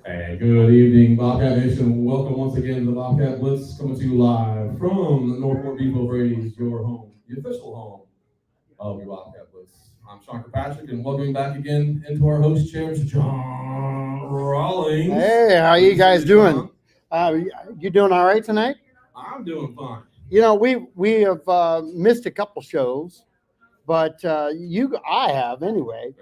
Hey, good evening, Bobcat Nation. Welcome once again to the Bobcat Blitz, coming to you live from Northport Depot Braves, your home, the official home of your Bobcat Blitz. I'm Sean Kirkpatrick, and welcoming back again into our host chairs, John Rawlings. Hey, how you guys doing? You doing all right tonight? I'm doing fine. You know, we have missed a couple shows, but I have anyway.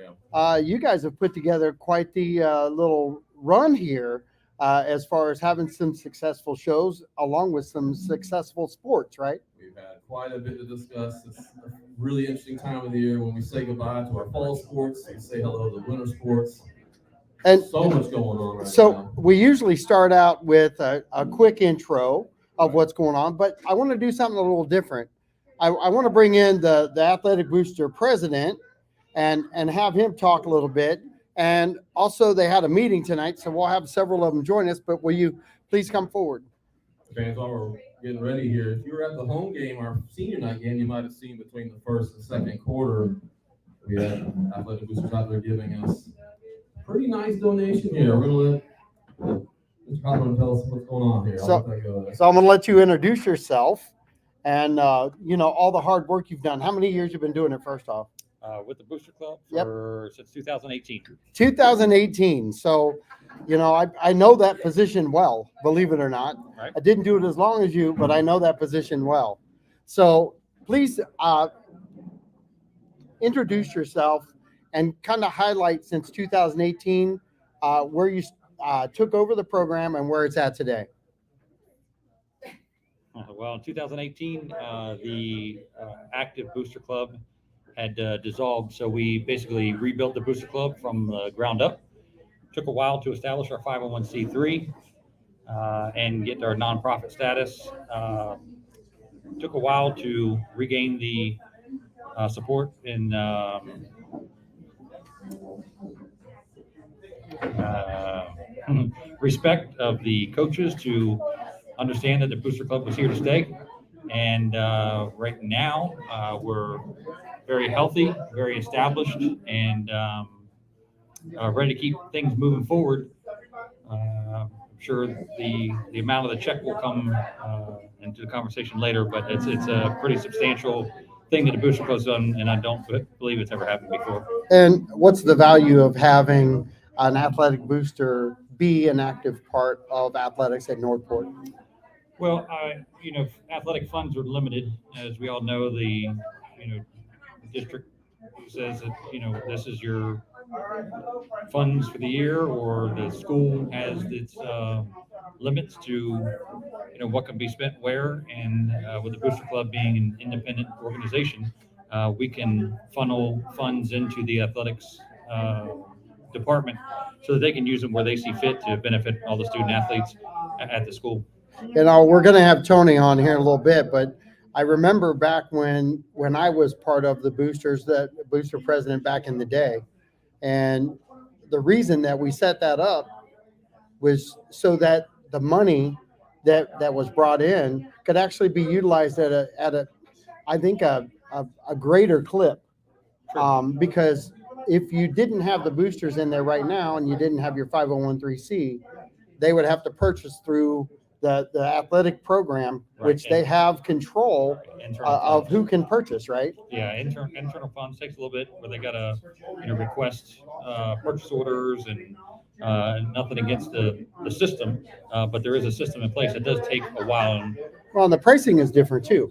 You guys have put together quite the little run here as far as having some successful shows along with some successful sports, right? We've had quite a bit to discuss. It's a really interesting time of the year when we say goodbye to our fall sports and say hello to winter sports. And so much going on right so now. we usually start out with a quick intro of what's going on, but I want to do something a little different. I want to bring in the Athletic Booster president and have him talk a little bit. And also they had a meeting tonight, so we'll have several of them join us, but will you please come forward? Fans, while we're getting ready here, if you were at the home game, our senior night game, you might have seen between the first and second quarter, we had Athletic Boosters out there giving us a pretty nice donation here. We're going to let Mr. Cochran tell us what's going on here. So I'm going to let you introduce yourself and, all the hard work you've done. How many years you've been doing it, first off? With the Booster Club since 2018. 2018. So, I know that position well, believe it or not. Right. I didn't do it as long as you, but I know that position well. So please introduce yourself and kind of highlight since 2018 where you took over the program and where it's at today. Well, in 2018, the active Booster Club had dissolved, so we basically rebuilt the Booster Club from the ground up. Took a while to establish our 501c3 and get our nonprofit status. Took a while to regain the support and respect of the coaches to understand that the Booster Club was here to stay. And right now, we're very healthy, very established, and ready to keep things moving forward. I'm sure the amount of the check will come into the conversation later, but it's a pretty substantial thing that the Booster Club's done, and I don't believe it's ever happened before. And what's the value of having an athletic booster be an active part of athletics at Northport? Well, athletic funds are limited, as we all know. The district says that this is your funds for the year, or the school has its limits to what can be spent where. And with the Booster Club being an independent organization, we can funnel funds into the athletics department so that they can use them where they see fit to benefit all the student athletes at the school. We're going to have Tony on here in a little bit, but I remember back when I was part of the boosters, the booster president back in the day, and the reason that we set that up was so that the money that was brought in could actually be utilized at a I think a greater clip, because if you didn't have the boosters in there right now and you didn't have your 501c, they would have to purchase through the athletic program, which they have control of who can purchase, right? Yeah, internal funds takes a little bit where they got to request purchase orders, and nothing against the system, but there is a system in place. It does take a while. And the pricing is different too.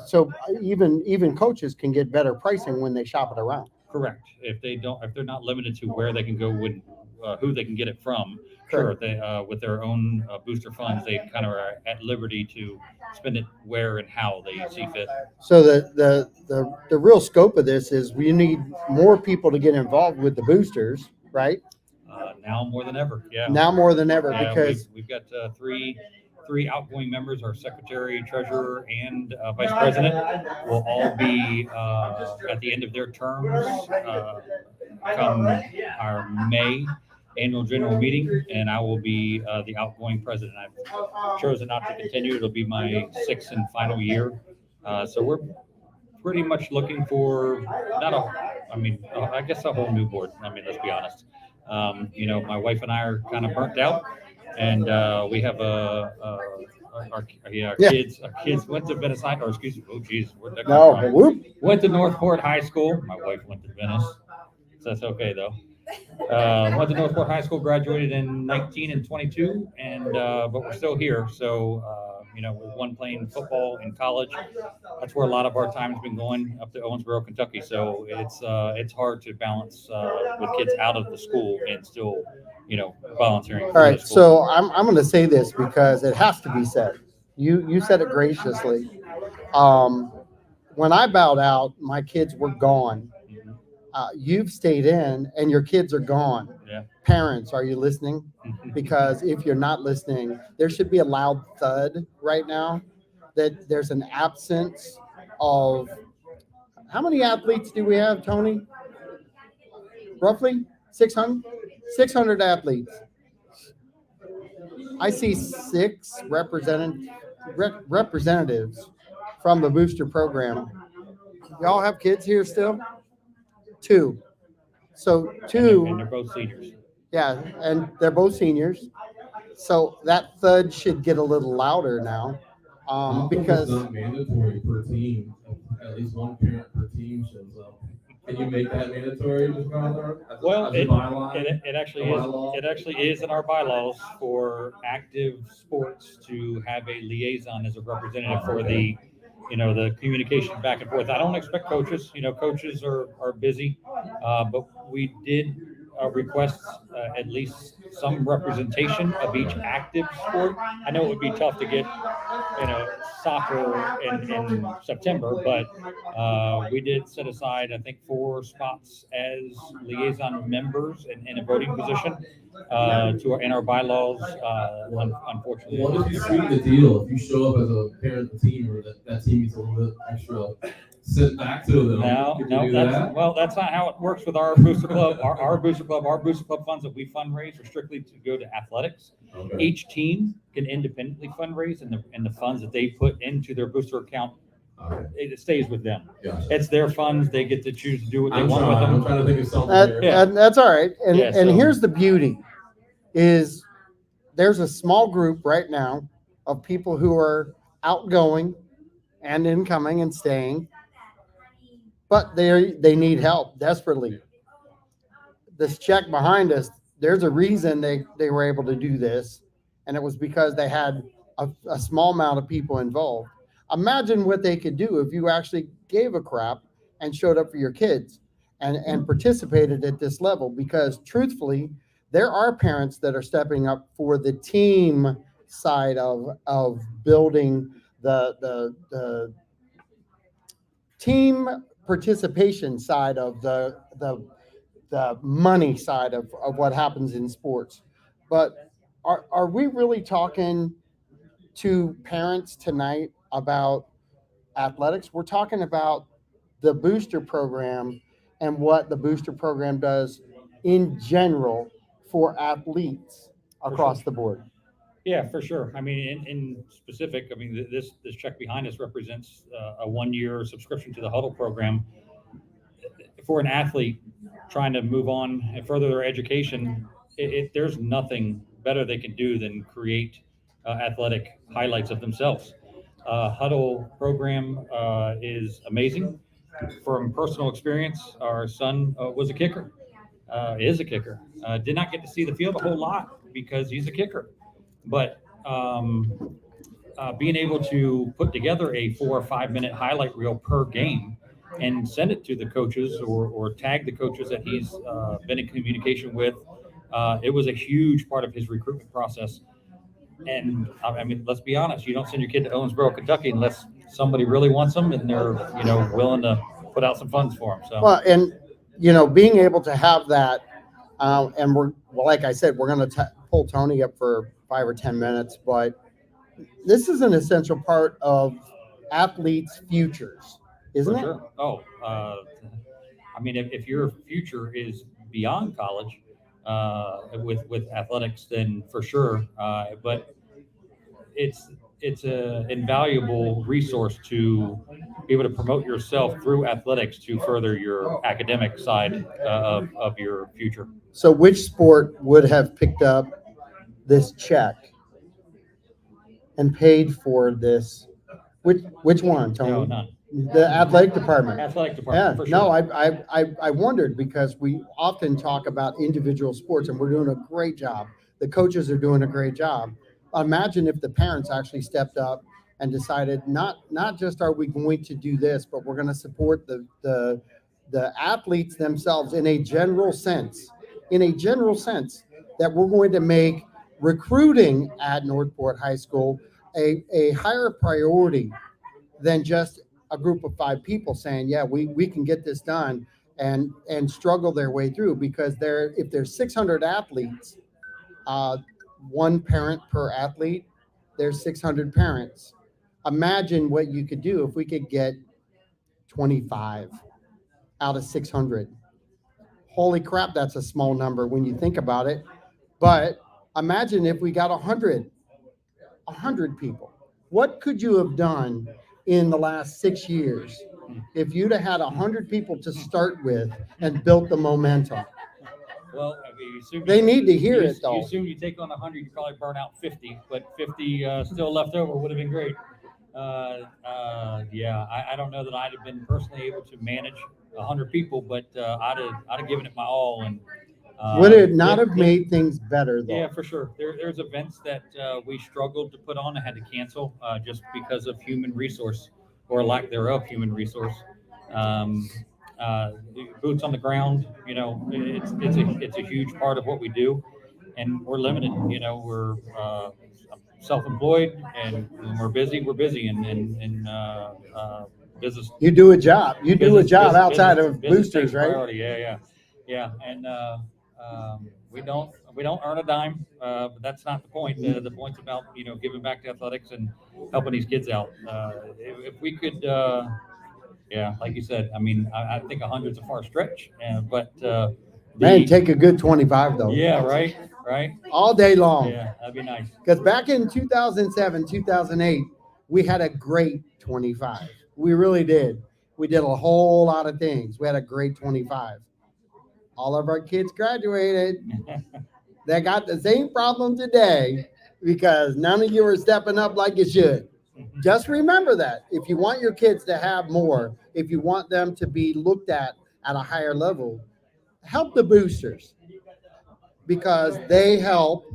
So even coaches can get better pricing when they shop it around. Correct. If they're not limited to where they can go with who they can get it from. Sure, they with their own booster funds, they kind of are at liberty to spend it where and how they see fit. So the real scope of this is we need more people to get involved with the boosters, right? Now more than ever, yeah. Now more than ever, yeah, because we've got three outgoing members. Our secretary, treasurer, and vice president will all be at the end of their terms come our May annual general meeting, and I will be the outgoing president. I've chosen not to continue. It'll be my sixth and final year. So we're pretty much looking for I guess a whole new board. I mean, let's be honest. My wife and I are kind of burnt out, and we have our Yeah. kids went to Venice High, or excuse me, oh geez, where'd that come No, from? whoop. Went to Northport High School. My wife went to Venice, so that's okay though. Went to Northport High School, graduated in 19 and 22, and but we're still here. So with one playing football in college, that's where a lot of our time's been going up to Owensboro, Kentucky. So it's hard to balance with kids out of the school and still volunteering. All right, so I'm going to say this because it has to be said. You said it graciously. When I bowed out, my kids were gone. You've stayed in, and your kids are gone. Yeah. Parents, are you listening? Because if you're not listening, there should be a loud thud right now that there's an absence of. How many athletes do we have, Tony? Roughly 600? 600 athletes. I see 6 representatives from the booster program. Y'all have kids here still? 2. So 2. And they're both seniors. Yeah, and they're both seniors. So that thud should get a little louder now. Because it's not mandatory per team. At least one parent per team shows up. Can you make that mandatory, Mr. Conner? Well, it actually is. It actually is in our bylaws for active sports to have a liaison as a representative for the communication back and forth. I don't expect coaches. Coaches are busy, but we did request at least some representation of each active sport. I know it would be tough to get soccer in September, but we did set aside, I think, 4 spots as liaison members in a voting position in our bylaws. Unfortunately, what if you sweeten the deal? If you show up as a parent of the team, or that team needs a little bit extra sit back to them. That's not how it works with our booster club. Our booster club funds that we fundraise are strictly to go to athletics. Okay. Each team can independently fundraise, and the funds that they put into their booster account, it stays with them. Gotcha. It's their funds. They get to choose to do what they want with them. I'm trying to think of something here. And that's all right. And here's the beauty is there's a small group right now of people who are outgoing and incoming and staying, but they need help desperately. This check behind us, there's a reason they were able to do this, and it was because they had a small amount of people involved. Imagine what they could do if you actually gave a crap and showed up for your kids and participated at this level, because truthfully, there are parents that are stepping up for the team side of building the team participation side of the money side of what happens in sports. But are we really talking to parents tonight about athletics? We're talking about the booster program and what the booster program does in general for athletes across the board. Yeah, for sure. I mean, in specific, I mean, this check behind us represents a 1-year subscription to the Huddle program. For an athlete trying to move on and further their education, there's nothing better they can do than create athletic highlights of themselves. Huddle program is amazing. From personal experience, our son was a kicker, is a kicker. Did not get to see the field a whole lot because he's a kicker. But being able to put together a 4 or 5 minute highlight reel per game and send it to the coaches or tag the coaches that he's been in communication with, it was a huge part of his recruitment process. And I mean, let's be honest, you don't send your kid to Owensboro, Kentucky unless somebody really wants them and they're willing to put out some funds for them. So well, and being able to have that, and like I said, we're going to pull Tony up for 5 or 10 minutes, but this is an essential part of athletes' futures, isn't it? Sure. Oh, I mean, if your future is beyond college with athletics, then for sure. But it's it's a invaluable resource to be able to promote yourself through athletics to further your academic side of your future. So which sport would have picked up this check and paid for this? Which one, Tony? No, none. The athletic department. Athletic Yeah, department, for sure. no, I wondered because we often talk about individual sports and we're doing a great job. The coaches are doing a great job. Imagine if the parents actually stepped up and decided not just are we going to do this, but we're going to support the athletes themselves in a general sense. That we're going to make recruiting at Northport High School a higher priority than just a group of 5 people saying, yeah, we can get this done and struggle their way through, because if there's 600 athletes, one parent per athlete, there's 600 parents. Imagine what you could do if we could get 25 out of 600. Holy crap, that's a small number when you think about it. But imagine if we got 100 people. What could you have done in the last 6 years if you'd have had 100 people to start with and built the momentum? Well, I mean, They need to hear it, though. You assume you take on 100, you probably burn out 50, but 50 still left over would have been great. Yeah, I don't know that I'd have been personally able to manage 100 people, but I'd have given it my all. And would it not have made things better, though? Yeah, for sure. There's events that we struggled to put on and had to cancel just because of human resource or lack thereof human resource. Boots on the ground, it's a huge part of what we do, and we're limited. We're self-employed, and when we're busy, and business. You do a job. You do a job outside business of boosters, right? priority. Yeah, and we don't earn a dime, but that's not the point. The point's about giving back to athletics and helping these kids out. If we could. Yeah, like you said, I mean, I think 100's a far stretch, but Man, take a good 25 though. Yeah, right. All day long. Yeah, that'd be nice. Because back in 2007, 2008, we had a great 25. We really did. We did a whole lot of things. We had a great 25. All of our kids graduated. They got the same problem today because none of you are stepping up like you should. Just remember that. If you want your kids to have more, if you want them to be looked at a higher level, help the boosters, because they help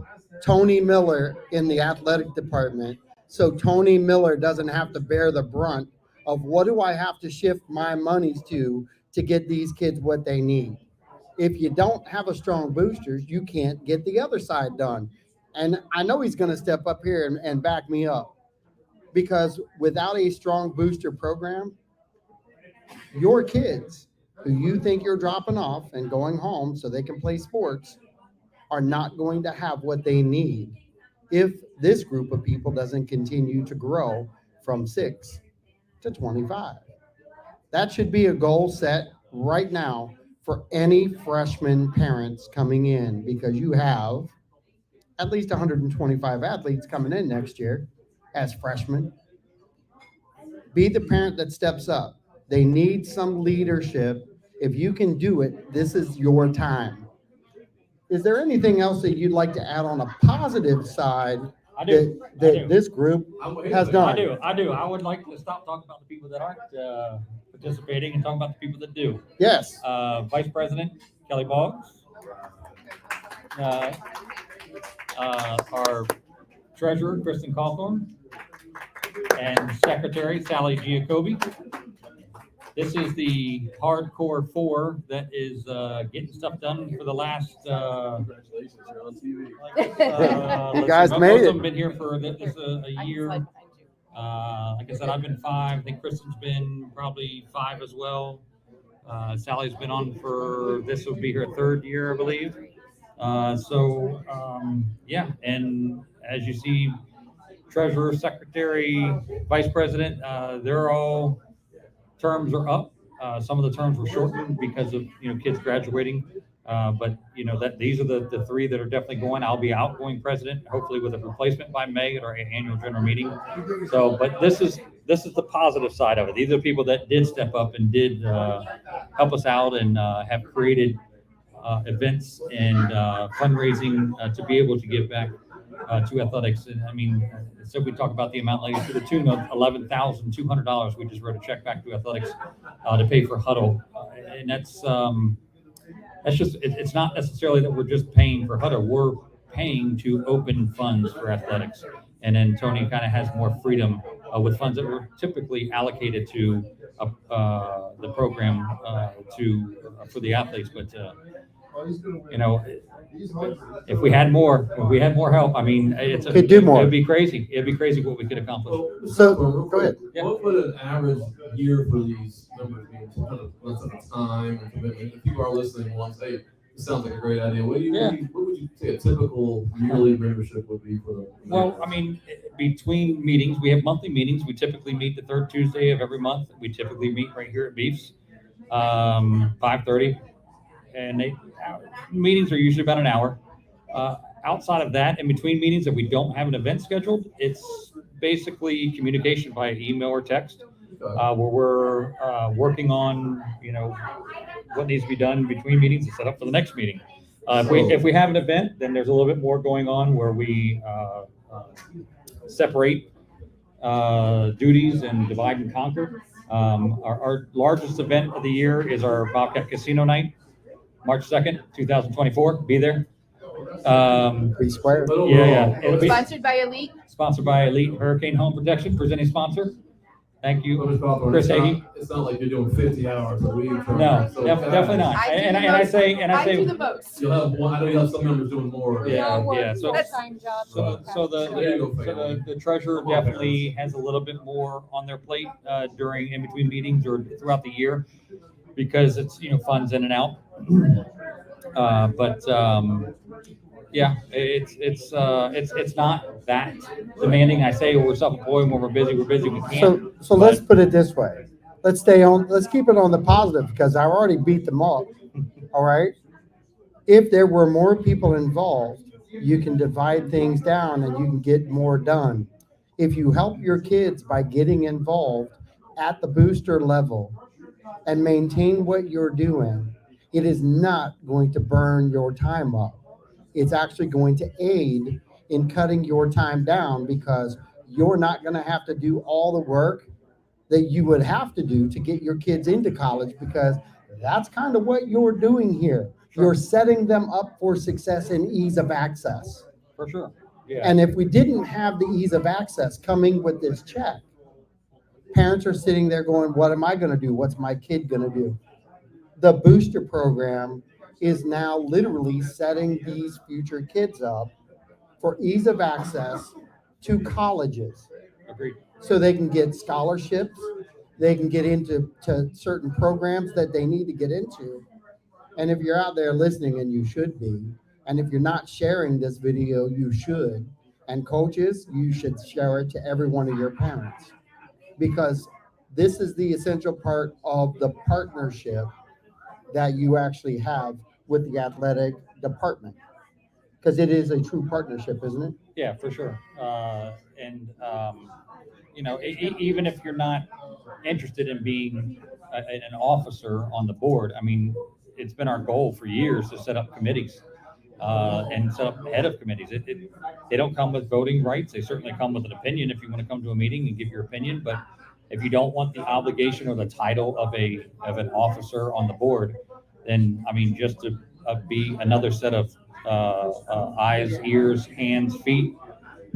Tony Miller in the athletic department. So Tony Miller doesn't have to bear the brunt of what do I have to shift my monies to get these kids what they need. If you don't have a strong boosters, you can't get the other side done. And I know he's going to step up here and back me up, because without a strong booster program, your kids who you think you're dropping off and going home so they can play sports are not going to have what they need if this group of people doesn't continue to grow from 6 to 25. That should be a goal set right now for any freshman parents coming in, because you have at least 125 athletes coming in next year as freshmen. Be the parent that steps up. They need some leadership. If you can do it, this is your time. Is there anything else that you'd like to add on a positive side that this group has done? I do. I would like to stop talking about the people that aren't participating and talk about the people that do. Yes. Vice President Kelly Boggs, our Treasurer Kristen Cawthorn, and Secretary Sally Giacobbe. This is the hardcore 4 that is getting stuff done for the last. Congratulations, you're on TV. You guys made it. Most of them been here for a year. Like I said, I've been 5. I think Kristen's been probably 5 as well. Sally's been on for, this would be her 3rd year, I believe. Yeah, and as you see, Treasurer, Secretary, Vice President, they're all terms are up. Some of the terms were shortened because of kids graduating. But that these are the three that are definitely going. I'll be outgoing president, hopefully with a replacement by May at our annual general meeting. So, but this is the positive side of it. These are people that did step up and did help us out and have created events and fundraising to be able to give back to athletics. And I mean, so we talk about the amount like to the tune of $11,200. We just wrote a check back to athletics to pay for huddle, and that's just it's not necessarily that we're just paying for huddle. We're paying to open funds for athletics, and then Tony kind of has more freedom with funds that were typically allocated to the program for the athletes, but. If we had more help, I mean, Could do more. It'd be crazy. It'd be crazy what we could accomplish. So, go ahead. Yeah. What would an average year for these members be? What's the time and commitment? If people are listening once, hey, it sounds like a great idea. What would you say a typical yearly membership would be for the? Well, I mean, between meetings, we have monthly meetings. We typically meet the third Tuesday of every month. We typically meet right here at Beefs, 5:30, and meetings are usually about an hour. Outside of that, in between meetings, if we don't have an event scheduled, it's basically communication via email or text, where we're working on what needs to be done between meetings to set up for the next meeting. If we have an event, then there's a little bit more going on where we separate duties and divide and conquer. Our largest event of the year is our Bobcat Casino Night, March 2nd, 2024. Be there. Be square. Yeah. It'll be Sponsored by Elite. sponsored by Elite Hurricane Home Protection, presenting sponsor. Thank you, Chris Hagee. It's not like you're doing 50 hours a week. No, definitely not. I say, I do the most. You'll have one. I know you have some members doing more. Yeah. So Full-time job. the treasurer definitely has a little bit more on their plate during in between meetings or throughout the year because it's funds in and out. Yeah, it's not that demanding. I say we're self-employed when we're busy, we can't. So let's put it this way. Let's keep it on the positive because I already beat them up. All right. If there were more people involved, you can divide things down and you can get more done. If you help your kids by getting involved at the booster level and maintain what you're doing, it is not going to burn your time up. It's actually going to aid in cutting your time down because you're not going to have to do all the work that you would have to do to get your kids into college because that's kind of what you're doing here. Sure. You're setting them up for success and ease of access. For sure. Yeah. And if we didn't have the ease of access coming with this check, parents are sitting there going, what am I going to do? What's my kid going to do? The booster program is now literally setting these future kids up for ease of access to colleges. Agreed. So they can get scholarships, they can get into certain programs that they need to get into. And if you're out there listening, and you should be, and if you're not sharing this video, you should. And coaches, you should share it to every one of your parents because this is the essential part of the partnership that you actually have with the athletic department, because it is a true partnership, isn't it? Yeah, for sure. Even if you're not interested in being an officer on the board, I mean, it's been our goal for years to set up committees and set up head of committees. They don't come with voting rights. They certainly come with an opinion if you want to come to a meeting and give your opinion. But if you don't want the obligation or the title of an officer on the board, then I mean, just to be another set of eyes, ears, hands, feet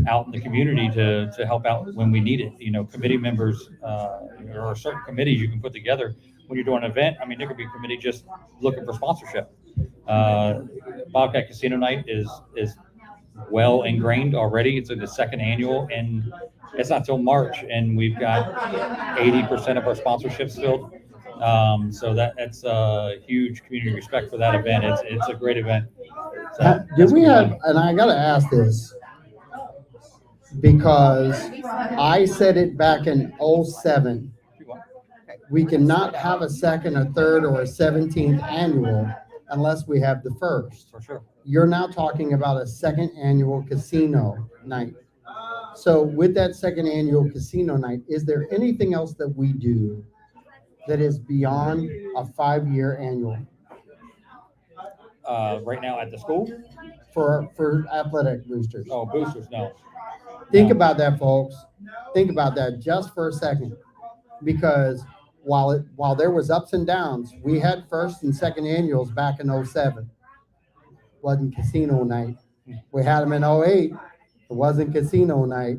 out in the community to help out when we need it. Committee members there are certain committees you can put together when you're doing an event. I mean, there could be a committee just looking for sponsorship. Bobcat Casino Night is well ingrained already. It's the second annual, and it's not till March, and we've got 80% of our sponsorships filled. So that's a huge community respect for that event. It's a great event. So Did we have, and I got to ask this because I said it back in 07, we cannot have a second, a third, or a 17th annual unless we have the first. For sure. You're now talking about a second annual casino night. So with that second annual casino night, is there anything else that we do that is beyond a 5-year annual Right now at the school? for athletic boosters? Oh, boosters, no. Think No. about that, folks. Think about that just for a second, because while there was ups and downs, we had first and second annuals back in '07. Wasn't casino night. We had them in '08. It wasn't casino night.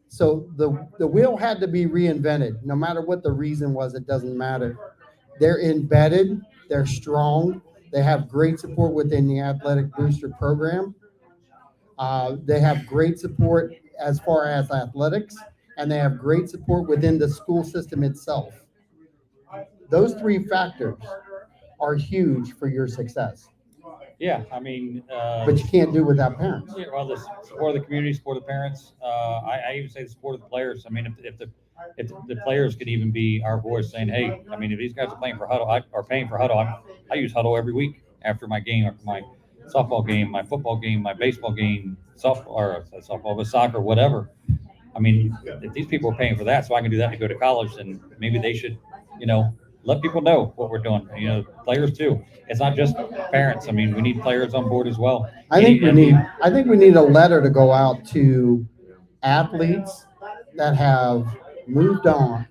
So the wheel had to be reinvented. No matter what the reason was, it doesn't matter. They're embedded. They're strong. They have great support within the athletic booster program. They have great support as far as athletics, and they have great support within the school system itself. Those three factors are huge for your success, Yeah, I mean, but you can't do it without parents. yeah, well, the support of the community, support of the parents. I even say the support of the players. I mean, if the players could even be our voice saying, hey, I mean, if these guys are playing for Huddle, are paying for Huddle, I use Huddle every week after my game, after my softball game, my football game, my baseball game, softball, but soccer, whatever. I mean, if these people are paying for that, so I can do that to go to college, then maybe they should, let people know what we're doing. Players too. It's not just parents. I mean, we need players on board as well. I think we need a letter to go out to athletes that have moved on.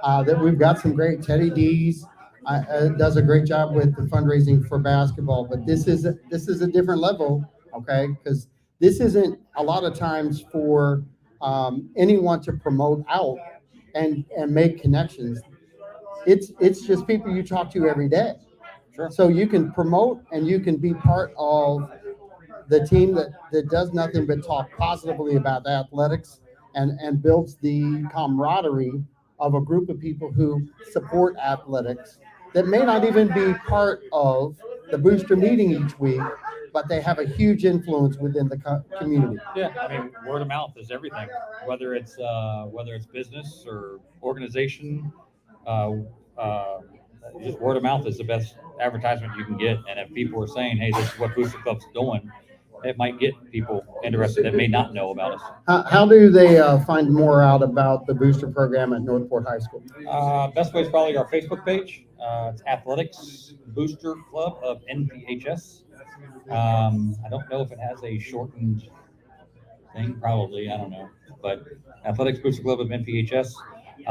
That we've got some great Teddy D's. Does a great job with the fundraising for basketball, but this is a different level, okay? Because this isn't a lot of times for anyone to promote out and make connections. It's just people you talk to every day. Sure. So you can promote and you can be part of the team that does nothing but talk positively about athletics and builds the camaraderie of a group of people who support athletics that may not even be part of the booster meeting each week, but they have a huge influence within the community. Yeah, I mean, word of mouth is everything. Whether it's business or organization, just word of mouth is the best advertisement you can get. And if people are saying, "Hey, this is what Booster Club's doing," it might get people interested that may not know about us. How do they find more out about the booster program at Northport High School? Best way is probably our Facebook page. It's Athletics Booster Club of NPHS. I don't know if it has a shortened thing. Probably, I don't know. But Athletics Booster Club of NPHS.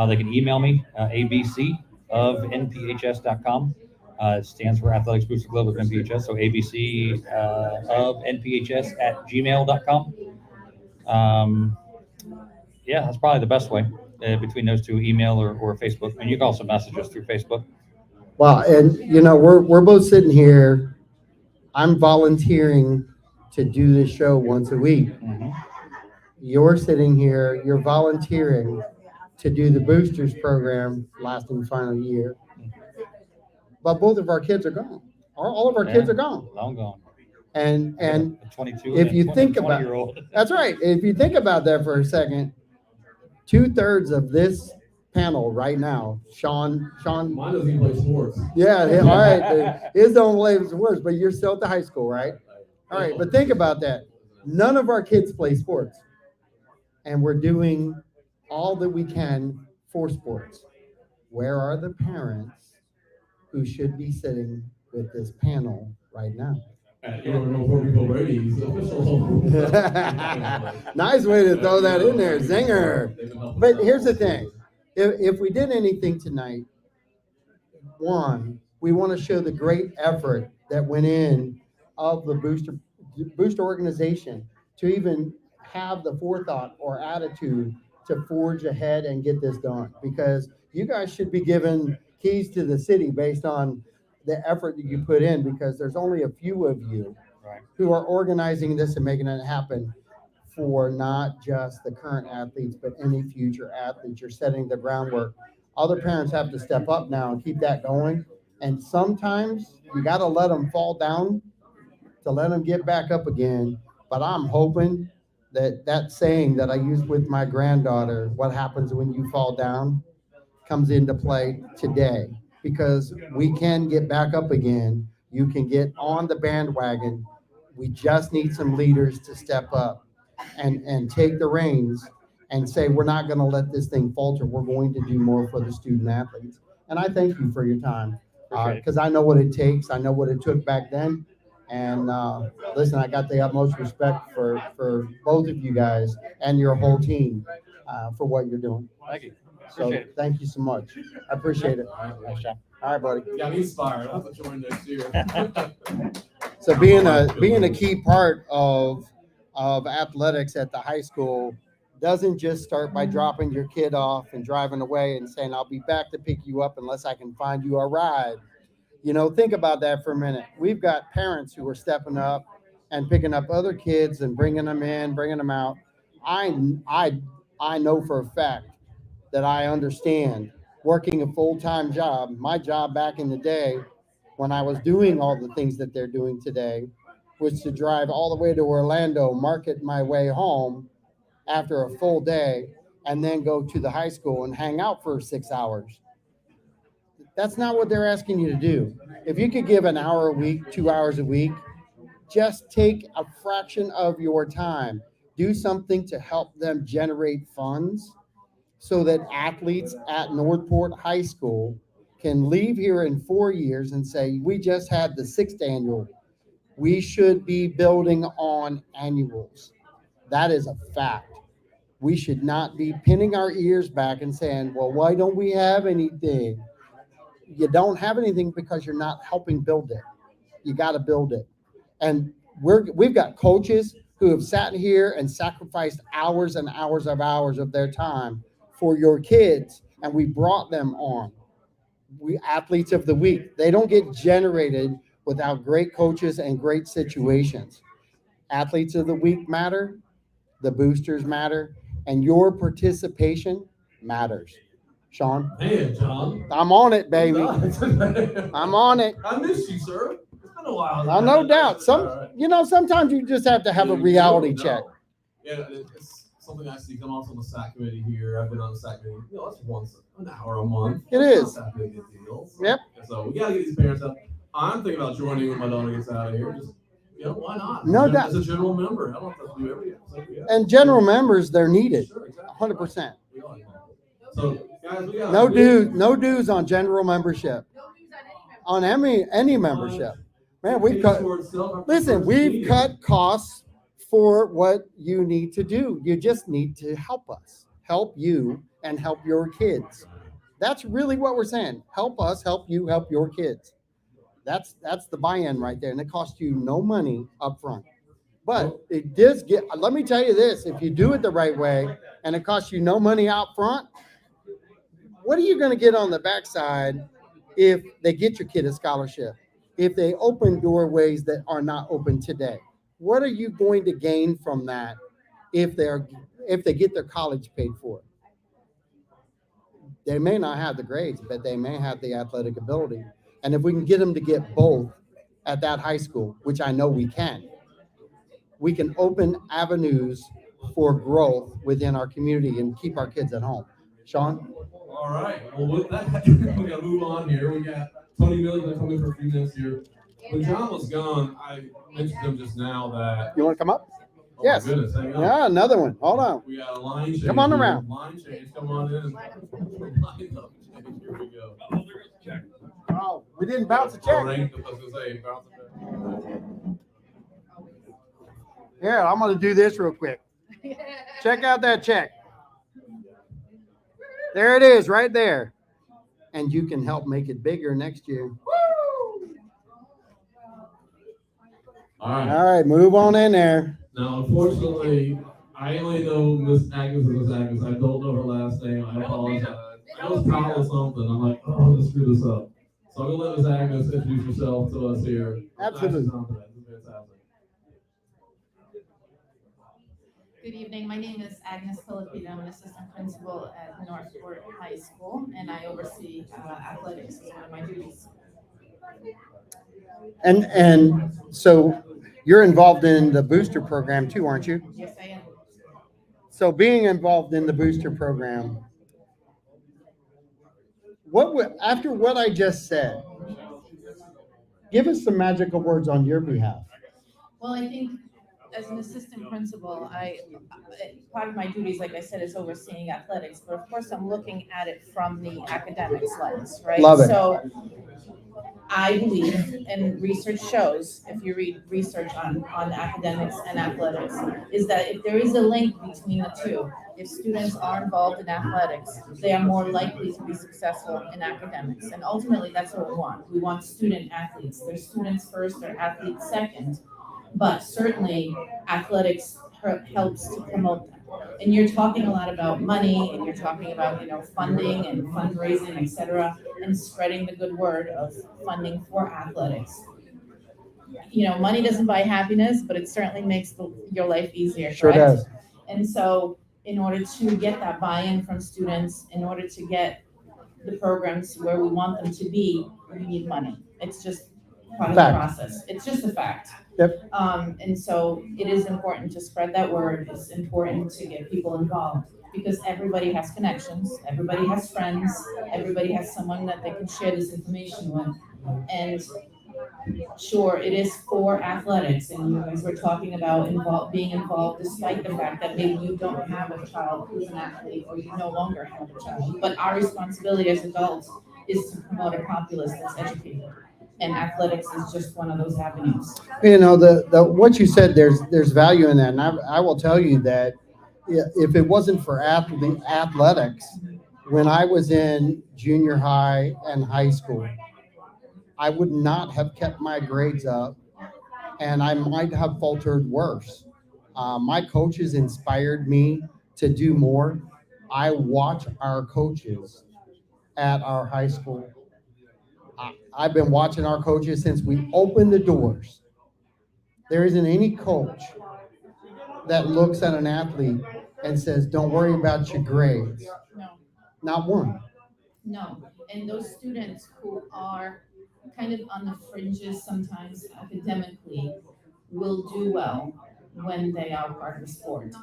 They can email me, abc of nphs.com. It stands for Athletics Booster Club of NPHS. So abc of nphs at gmail.com. Yeah, that's probably the best way between those two, email or Facebook. And you can also message us through Facebook. Wow, and we're both sitting here. I'm volunteering to do this show once a week. Mm-hmm. You're sitting here, you're volunteering to do the boosters program last and final year. But both of our kids are gone. All of our kids are gone. Long gone. And A 22 if and you 20, think about 20-year-old. that's right. If you think about that for a second, 2/3 of this panel right now, Sean, Mine doesn't even play sports. yeah, all right. His don't play sports, but you're still at the high school, right? All right, but think about that. None of our kids play sports, and we're doing all that we can for sports. Where are the parents who should be sitting with this panel right now? Brady's official. Nice way to throw that in there, zinger. But here's the thing. If we did anything tonight, one, we want to show the great effort that went in of the booster organization to even have the forethought or attitude to forge ahead and get this done, because you guys should be given keys to the city based on the effort that you put in, because there's only a few of you Right. who are organizing this and making it happen for not just the current athletes, but any future athletes. You're setting the groundwork. Other parents have to step up now and keep that going. And sometimes you got to let them fall down to let them get back up again. But I'm hoping that saying that I use with my granddaughter, what happens when you fall down, comes into play today, because we can get back up again You can get on the bandwagon. We just need some leaders to step up and take the reins and say, we're not going to let this thing falter. We're going to do more for the student athletes. And I thank you for your time Appreciate it. because I know what it takes. I know what it took back then. And listen, I got the utmost respect for both of you guys and your whole team for what you're doing. Thank you. So Appreciate it. thank you so much. I appreciate it. Thanks, John. All right, buddy. You got me inspired. I'll have to join next year. So being a key part of athletics at the high school doesn't just start by dropping your kid off and driving away and saying, I'll be back to pick you up unless I can find you a ride. Think about that for a minute. We've got parents who are stepping up and picking up other kids and bringing them in, bringing them out. I know for a fact that I understand working a full-time job. My job back in the day when I was doing all the things that they're doing today was to drive all the way to Orlando, market my way home after a full day, and then go to the high school and hang out for 6 hours. That's not what they're asking you to do. If you could give an hour a week, 2 hours a week, just take a fraction of your time. Do something to help them generate funds so that athletes at Northport High School can leave here in 4 years and say, we just had the 6th annual. We should be building on annuals. That is a fact. We should not be pinning our ears back and saying, well, why don't we have anything? You don't have anything because you're not helping build it. You got to build it. And we've got coaches who have sat here and sacrificed hours and hours of their time for your kids, and we brought them on. We athletes of the week. They don't get generated without great coaches and great situations. Athletes of the week matter, the boosters matter, and your participation matters. Sean, Hey, John. I'm on it, baby. I'm I'm on it. I missed you, sir. It's been a while. No doubt. All right. Sometimes you just have to have a reality check. Yeah, it's something I see come off on the SAC committee here. I've been on the SAC committee. That's once an hour a month. It It's is. not that big a deal. Yep. So we gotta get these parents up. I'm thinking about joining when my daughter gets out of here. Just why not? No doubt. As a general member, I don't have to do everything. And general members, they're needed, Sure, exactly. 100%. So guys, we got No dues on general membership, on any membership. Man, we've cut costs for what you need to do. You just need to help us, help you, and help your kids. That's really what we're saying. Help us, help you, help your kids. That's the buy-in right there, and it costs you no money up front. But it does let me tell you this, if you do it the right way and it costs you no money out front, what are you going to get on the backside if they get your kid a scholarship? If they open doorways that are not open today? What are you going to gain from that if they get their college paid for? They may not have the grades, but they may have the athletic ability. And if we can get them to get both at that high school, which I know we can open avenues for growth within our community and keep our kids at home. Sean? All right. Well, with that, we got to move on here. We got Tony Miller going to come in for a few minutes here. When John was gone, I mentioned him just now that. You want to come up? Oh Yes. My goodness, hang on. Yeah, another one. Hold on. We got a line change. Come on here. around. Line change. Come on in. Line up change. Here we go. Oh, we didn't bounce a All check. right. I was going to say, bounce it back. Here, I'm going to do this real quick. Check out that check. There it is right there. And you can help make it bigger next year. All right. All right, move on in there. Now, unfortunately, I only know Miss Agnes and Miss Agnes. I don't know her last name. I apologize. I was Powell something. I'm like, oh, I'm going to screw this up. So I'm going to let Miss Agnes introduce herself to us here. Absolutely. Fantastic. Good evening. My name is Agnes Filipino. I'm an assistant principal at Northport High School, and I oversee athletics as one of my duties. And so you're involved in the booster program too, aren't you? Yes, I am. So being involved in the booster program, after what I just said, Give us some magical words on your behalf. Well, I think as an assistant principal, part of my duties, like I said, is overseeing athletics, but of course I'm looking at it from the academics lens, right? Love it. So I believe, and research shows, if you read research on academics and athletics, is that if there is a link between the two, if students are involved in athletics, they are more likely to be successful in academics. And ultimately, that's what we want. We want student athletes. They're students first, they're athletes second. But certainly, athletics helps to promote them. And you're talking a lot about money, and you're talking about, funding and fundraising, et cetera, and spreading the good word of funding for athletics. Money doesn't buy happiness, but it certainly makes your life easier, Sure correct? does. And so, in order to get that buy-in from students, in order to get the programs where we want them to be, we need money. It's just part of the Fact. process. It's just a fact. Yep. And so it is important to spread that word. It's important to get people involved because everybody has connections, everybody has friends, everybody has someone that they can share this information with. And sure, it is for athletics, and you guys were talking about being involved despite the fact that maybe you don't have a child who's an athlete or you no longer have a child. But our responsibility as adults is to promote a populace that's educated. And athletics is just one of those avenues. The what you said, there's value in that, and I will tell you that if it wasn't for athletics, when I was in junior high and high school, I would not have kept my grades up, and I might have faltered worse. My coaches inspired me to do more. I watch our coaches at our high school. I've been watching our coaches since we opened the doors. There isn't any coach that looks at an athlete and says, "Don't worry about your grades." No, Not one. no. And those students who are kind of on the fringes sometimes academically will do well when they are part of a sport.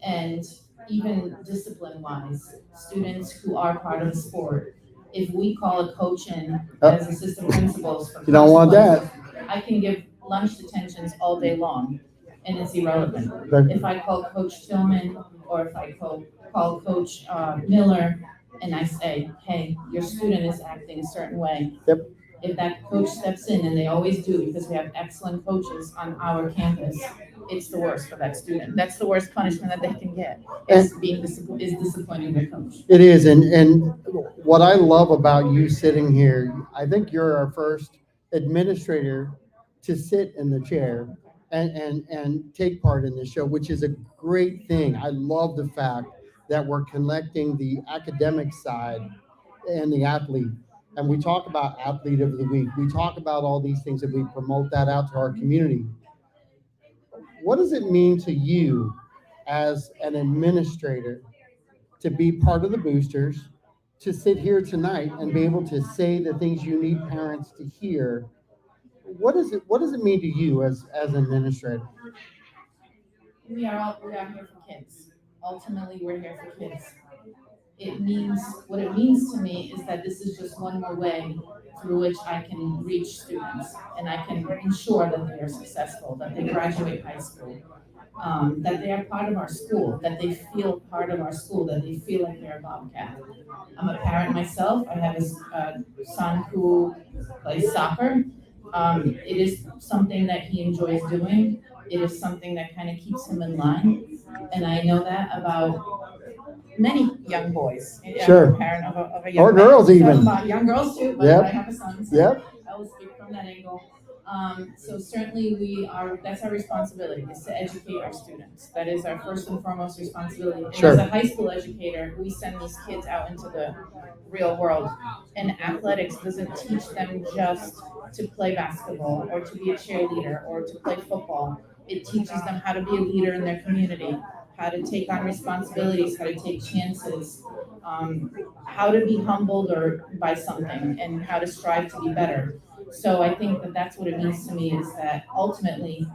And even discipline wise, students who are part of a sport, if we call a coach in as assistant principals for You don't want that. I can give lunch detentions all day long and it's irrelevant. But If I call Coach Tillman or if I call Coach Miller and I say, hey, your student is acting a certain way. Yep. If that coach steps in, and they always do because we have excellent coaches on our campus, it's the worst for that student. That's the worst punishment that they can get, is disappointing their coach. it is, and what I love about you sitting here, I think you're our first administrator to sit in the chair and take part in the show, which is a great thing. I love the fact that we're connecting the academic side and the athlete. And we talk about athlete of the week. We talk about all these things and we promote that out to our community. What does it mean to you as an administrator to be part of the boosters, to sit here tonight and be able to say the things you need parents to hear? What does it mean to you as an administrator? We are here for kids. Ultimately, we're here for kids. What it means to me is that this is just one more way through which I can reach students and I can ensure that they are successful, that they graduate high school, that they are part of our school, that they feel part of our school, that they feel like they're a Bobcat. I'm a parent myself. I have a son who plays soccer. It is something that he enjoys doing. It is something that kind of keeps him in line. And I know that about many young boys. Sure. I'm a parent of a young Or man. girls even. Young girls too, but Yep. I have a son, so Yep. I will speak from that angle. So certainly that's our responsibility, is to educate our students. That is our first and foremost responsibility. And Sure. as a high school educator, we send these kids out into the real world. And athletics doesn't teach them just to play basketball or to be a cheerleader or to play football. It teaches them how to be a leader in their community, how to take on responsibilities, how to take chances, how to be humbled by something, and how to strive to be better. So I think that that's what it means to me, is that ultimately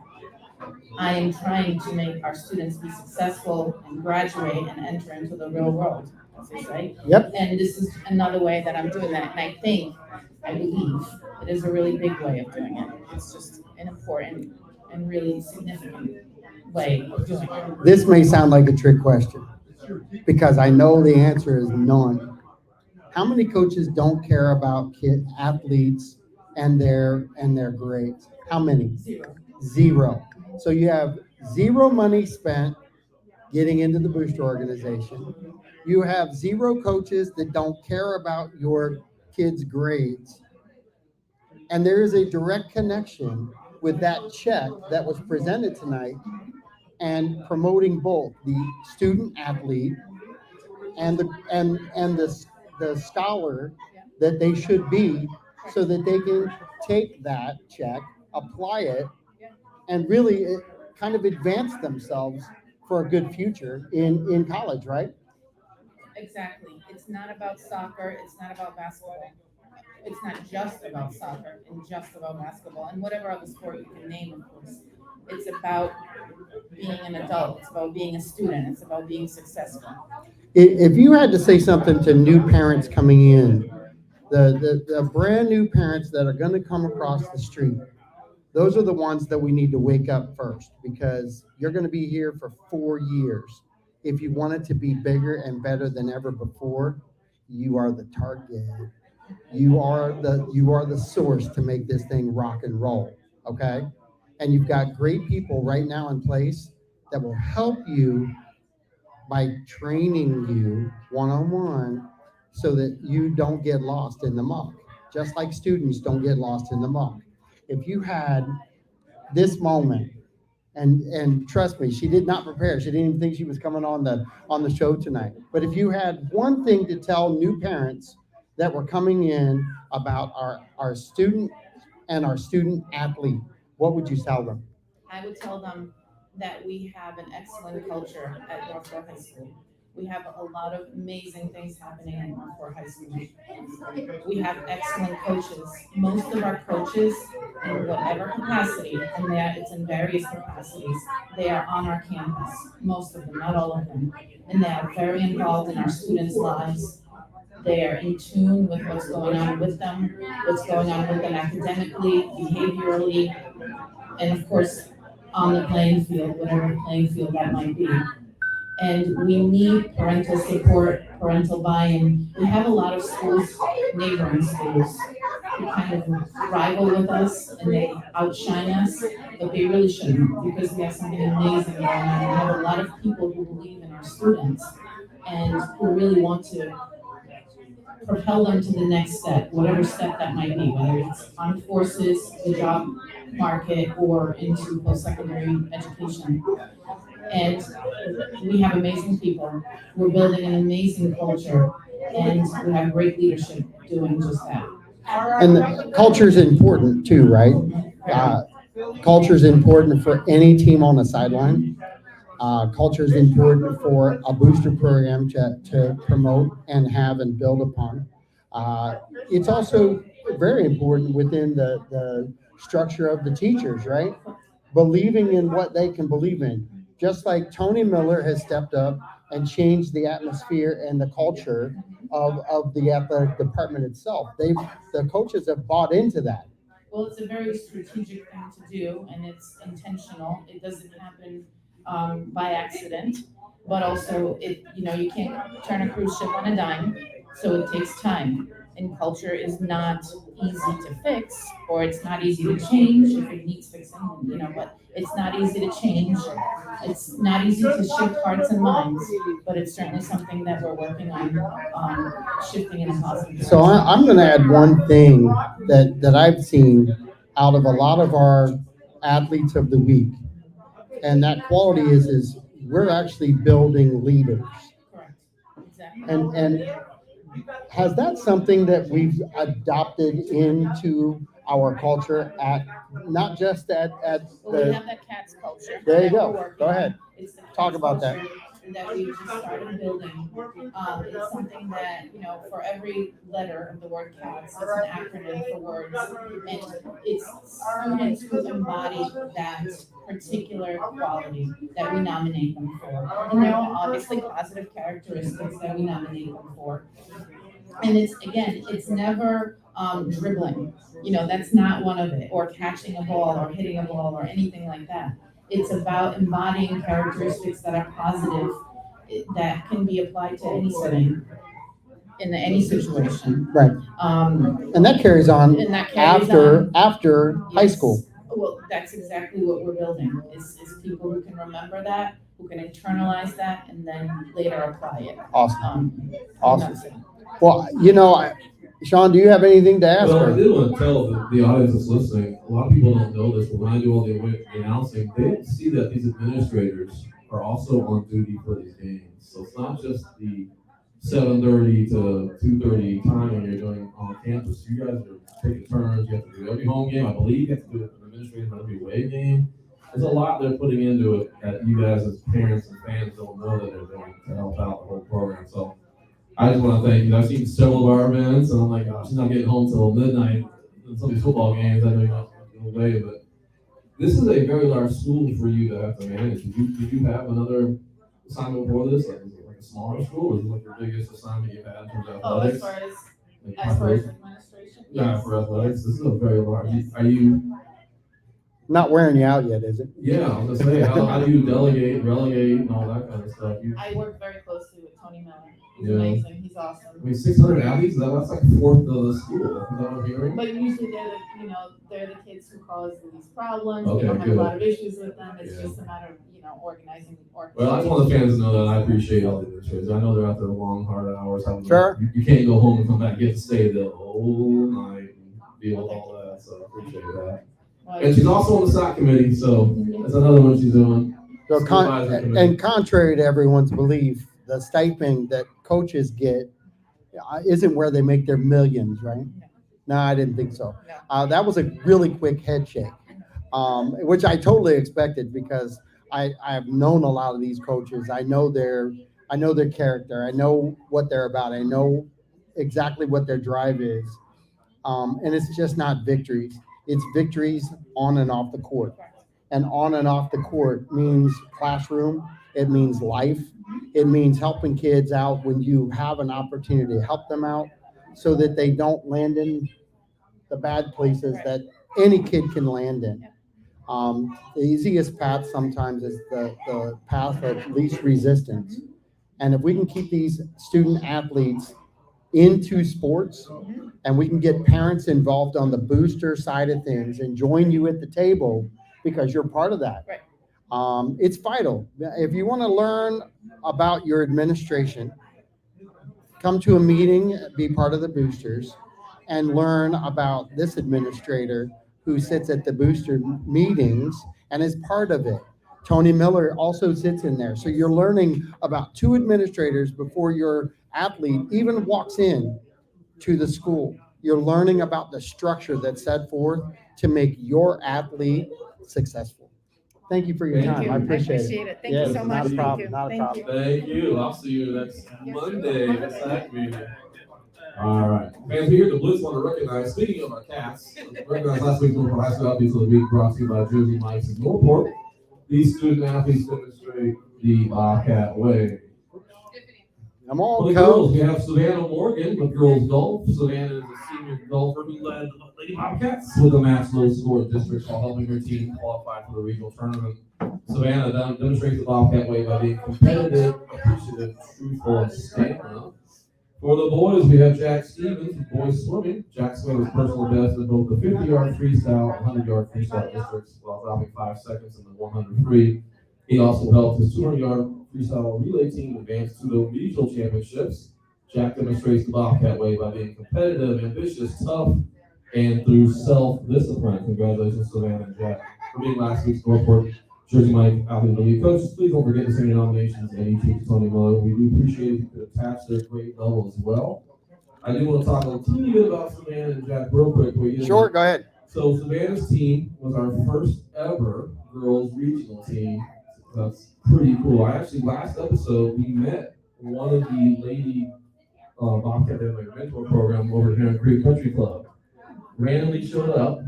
I am trying to make our students be successful and graduate and enter into the real world, as they say. Yep. And this is another way that I'm doing that. And I think I believe. It is a really big way of doing it. It's just an important and really significant way of doing it. This may sound like a trick question because I know the answer is none. How many coaches don't care about kid athletes and their grades? How many? Zero. Zero. So you have zero money spent getting into the booster organization. You have zero coaches that don't care about your kids' grades. And there is a direct connection with that check that was presented tonight and promoting both the student athlete and the scholar that they should be so that they can take that check, apply it, and really kind of advance themselves for a good future in college, right? Exactly. It's not about soccer. It's not about basketball. It's not just about soccer and just about basketball and whatever other sport you can name, of course. It's about being an adult. It's about being a student. It's about being successful. If you had to say something to new parents coming in, the brand new parents that are going to come across the street, those are the ones that we need to wake up first because you're going to be here for 4 years. If you want it to be bigger and better than ever before, you are the target. You are the source to make this thing rock and roll. Okay, and you've got great people right now in place that will help you by training you one on one so that you don't get lost in the muck, just like students don't get lost in the muck. If you had this moment, and trust me, she did not prepare. She didn't even think she was coming on the show tonight. But if you had one thing to tell new parents that were coming in about our student and our student athlete, what would you tell them? I would tell them that we have an excellent culture at Northville High School. We have a lot of amazing things happening at Northville High School. We have excellent coaches. Most of our coaches, in whatever capacity, and it's in various capacities, they are on our campus. Most of them, not all of them. And they are very involved in our students' lives. They are in tune with what's going on with them, what's going on with them academically, behaviorally, and of course, on the playing field, whatever playing field that might be. And we need parental support, parental buy-in. We have a lot of schools, neighboring schools, who kind of rival with us and they outshine us, but they really shouldn't because we have something amazing going on. We have a lot of people who believe in our students and who really want to propel them to the next step, whatever step that might be, whether it's armed forces, the job market, or into post-secondary education. And we have amazing people. We're building an amazing culture, and we have great leadership doing just that. And the culture is important too, right? Uh, Culture is important for any team on the sideline. Culture is important for a booster program to promote and have and build upon. Uh, it's also very important within the structure of the teachers, right? Believing in what they can believe in. Just like Tony Miller has stepped up and changed the atmosphere and the culture of the athletic department itself. The coaches have bought into that. Well, it's a very strategic thing to do, and it's intentional. It doesn't happen by accident, but also you can't turn a cruise ship on a dime, so it takes time. And culture is not easy to fix, or it's not easy to change if it needs fixing, but it's not easy to change. It's not easy to shift hearts and minds, but it's certainly something that we're working on shifting in a positive direction. So I'm going to add one thing that I've seen out of a lot of our athletes of the week, and that quality is we're actually building leaders. Correct, exactly. And has that something that we've adopted into our culture at not just at Well, we the have that CATS culture. there you that we're go. working Go on. ahead. It's the Talk CATS about that. culture that we just started building. It's something that, for every letter of the word CATS, it's an acronym for words. And it's students who embody that particular quality that we nominate them for. And there are obviously positive characteristics that we nominate them for. And it's never dribbling. That's not one of it, or catching a ball or hitting a ball or anything like that. It's about embodying characteristics that are positive, that can be applied to any setting, in any situation. Right. And that carries on And that carries after high Yes. school. Well, that's exactly what we're building, is people who can remember that, who can internalize that, and then later apply it. Awesome. And Awesome. that's it. Well, Sean, do you have anything to ask Well, I her? did want to tell the audience that's listening, a lot of people don't know this, but when I do all the announcing, they don't see that these administrators are also on duty for these games. So it's not just the 7:30 to 2:30 time when you're doing on campus. You guys are taking turns. You have to do every home game. I believe you have to do an administrator on every away game. There's a lot they're putting into it that you guys as parents and fans don't know that they're doing to help out the whole program. So I just want to thank you. I've seen several of our events, and I'm like, gosh, she's not getting home till midnight in some of these football games. I know you're not away, but this is a very large school for you to have to manage. Did you have another assignment before this? Like, is it like a smaller school, or is it like the biggest assignment you've had in terms of Oh, as athletics? far as, Like, as far as administration? yeah, Yes. for athletics, this is a very large. Yes. Are you? Not wearing you out yet, is it? Yeah, I was gonna say, how do you delegate, relegate, and all that kind of stuff? I work very closely with Tony Miller. He's Yeah. amazing, he's I awesome. mean, 600 athletes. That's like a fourth of the school. Is that what I'm hearing? But usually they're the kids who cause the least problems. Okay, We don't have good. a lot of issues with them. It's Yeah. just a matter of, organizing. Well, I just want the fans to know that I appreciate all the administrators. I know they're out there long, hard hours. Having Sure. You can't go home and come back. You have to stay the whole night and deal with all that. So I appreciate that. And she's also on the SOC committee, so that's another one she's doing. So Supervisory committee. and contrary to everyone's belief, the stipend that coaches get isn't where they make their millions, right? No, I didn't think so. That was a really quick head shake, which I totally expected because I have known a lot of these coaches. I know their character. I know what they're about. I know exactly what their drive is. And it's just not victories. It's victories on and off the court. And on and off the court means classroom. It means life. It means helping kids out when you have an opportunity to help them out so that they don't land in the bad places that any kid can land in. The easiest path sometimes is the path of least resistance. And if we can keep these student athletes into sports and we can get parents involved on the booster side of things and join you at the table because you're part of that. Right. It's vital. If you want to learn about your administration, come to a meeting, be part of the boosters, and learn about this administrator who sits at the booster meetings and is part of it. Tony Miller also sits in there. So you're learning about two administrators before your athlete even walks in to the school. You're learning about the structure that's set forth to make your athlete successful. Thank you for your Thank time. you. I appreciate it. Thank you so much. Not a problem. Thank you. Not a Thank problem. Thank you. I'll see you next Monday at the SAC meeting. All right. Fans, we here at the Blitz want to recognize, speaking of our cats, recognize last week's Northport High School Athletes of the Week brought to you by Jersey Mike's in Northport. These student athletes demonstrate the Bobcat way. Come For on, the coach. girls, we have Savannah Morgan with girls golf. Savannah is a senior golfer who led the Lady Bobcats with a match low score district while helping her team qualify for the regional tournament. Savannah demonstrates the Bobcat way by being competitive, appreciative, truthful, and stamina. For the boys, we have Jack Stevens with boys swimming. Jack swimming his personal best in both the 50-yard freestyle and 100-yard freestyle districts while dropping 5 seconds in the 100 free. He also helped his 200-yard freestyle relay team advance to the regional championships. Jack demonstrates the Bobcat way by being competitive, ambitious, tough, and through self-discipline. Congratulations, Savannah and Jack, for being last week's Northport Jersey Mike Athlete of the Week. Coaches, please don't forget to send your nominations and each to Tony Miller. We do appreciate if you could attach their grade level as well. I do want to talk a teeny bit about Savannah and Jack real quick. Sure, go ahead. So Savannah's team was our first ever girls regional team. That's pretty cool. Last episode, we met one of the lady Bobcat mentor program over here in Creek Country Club. Randomly showed up.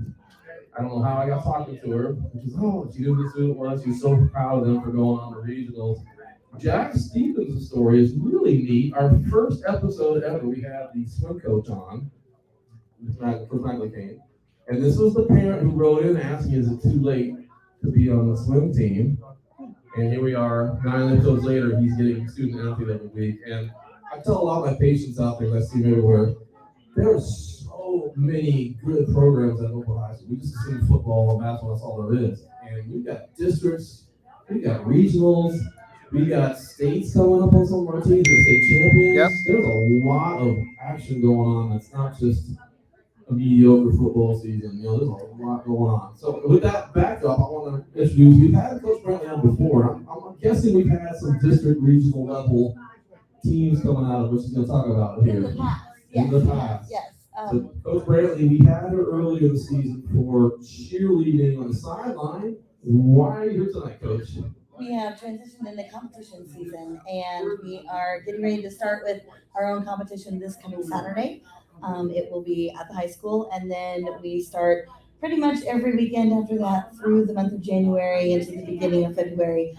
I don't know how I got talking to her. She knew who the student was. She was so proud of them for going on the regionals. Jack Stevens' story is really neat. Our first episode ever, we had the swim coach on. Chris Knightley came. And this was the parent who wrote in asking, is it too late to be on the swim team? And here we are, 9 episodes later, he's getting student athlete every week. And I tell a lot of my patients out there, I see them everywhere, there are so many good programs at local high school. We just assume football and basketball, that's all there is. And we've got districts, we've got regionals, we got states coming up on some of our teams, the state champions. Yep. There's a lot of action going on that's not just a mediocre football season. There's a lot going on. So with that backdrop, I want to introduce, we've had Coach Brantley on before. I'm guessing we've had some district regional level teams coming out of which he's going to talk about here. In the past, In the past. yes. So Coach Brantley, we had her earlier this season for cheerleading on the sideline. Why are you here tonight, Coach? We have transitioned into competition season, and we are getting ready to start with our own competition this coming Saturday. It will be at the high school, and then we start pretty much every weekend after that through the month of January into the beginning of February,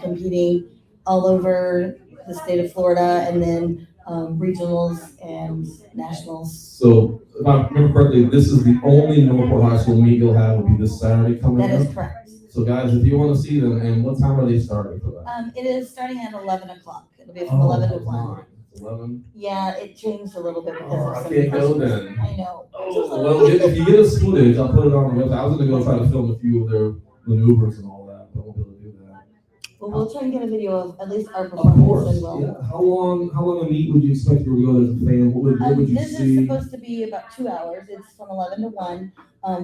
competing all over the state of Florida, and then regionals and nationals. So if I remember correctly, this is the only Norfolk High School meet you'll have will be this Saturday coming That up. is correct. So guys, if you want to see them, and what time are they starting for that? It is starting at 11 o'clock. It'll be from 11 to 1. 11. Yeah, it changed a little bit because Oh, of I some can't go questions. then. I know. Oh, well, if you get us footage, I'll put it on the website. I was gonna go try to film a few of their maneuvers and all that, but I won't be able to do that. Well, we'll try and get a video of at least our Of performance course, and we'll. yeah. How long a meet would you expect to go as a fan? What would you This is see? supposed to be about 2 hours. It's from 11 to 1.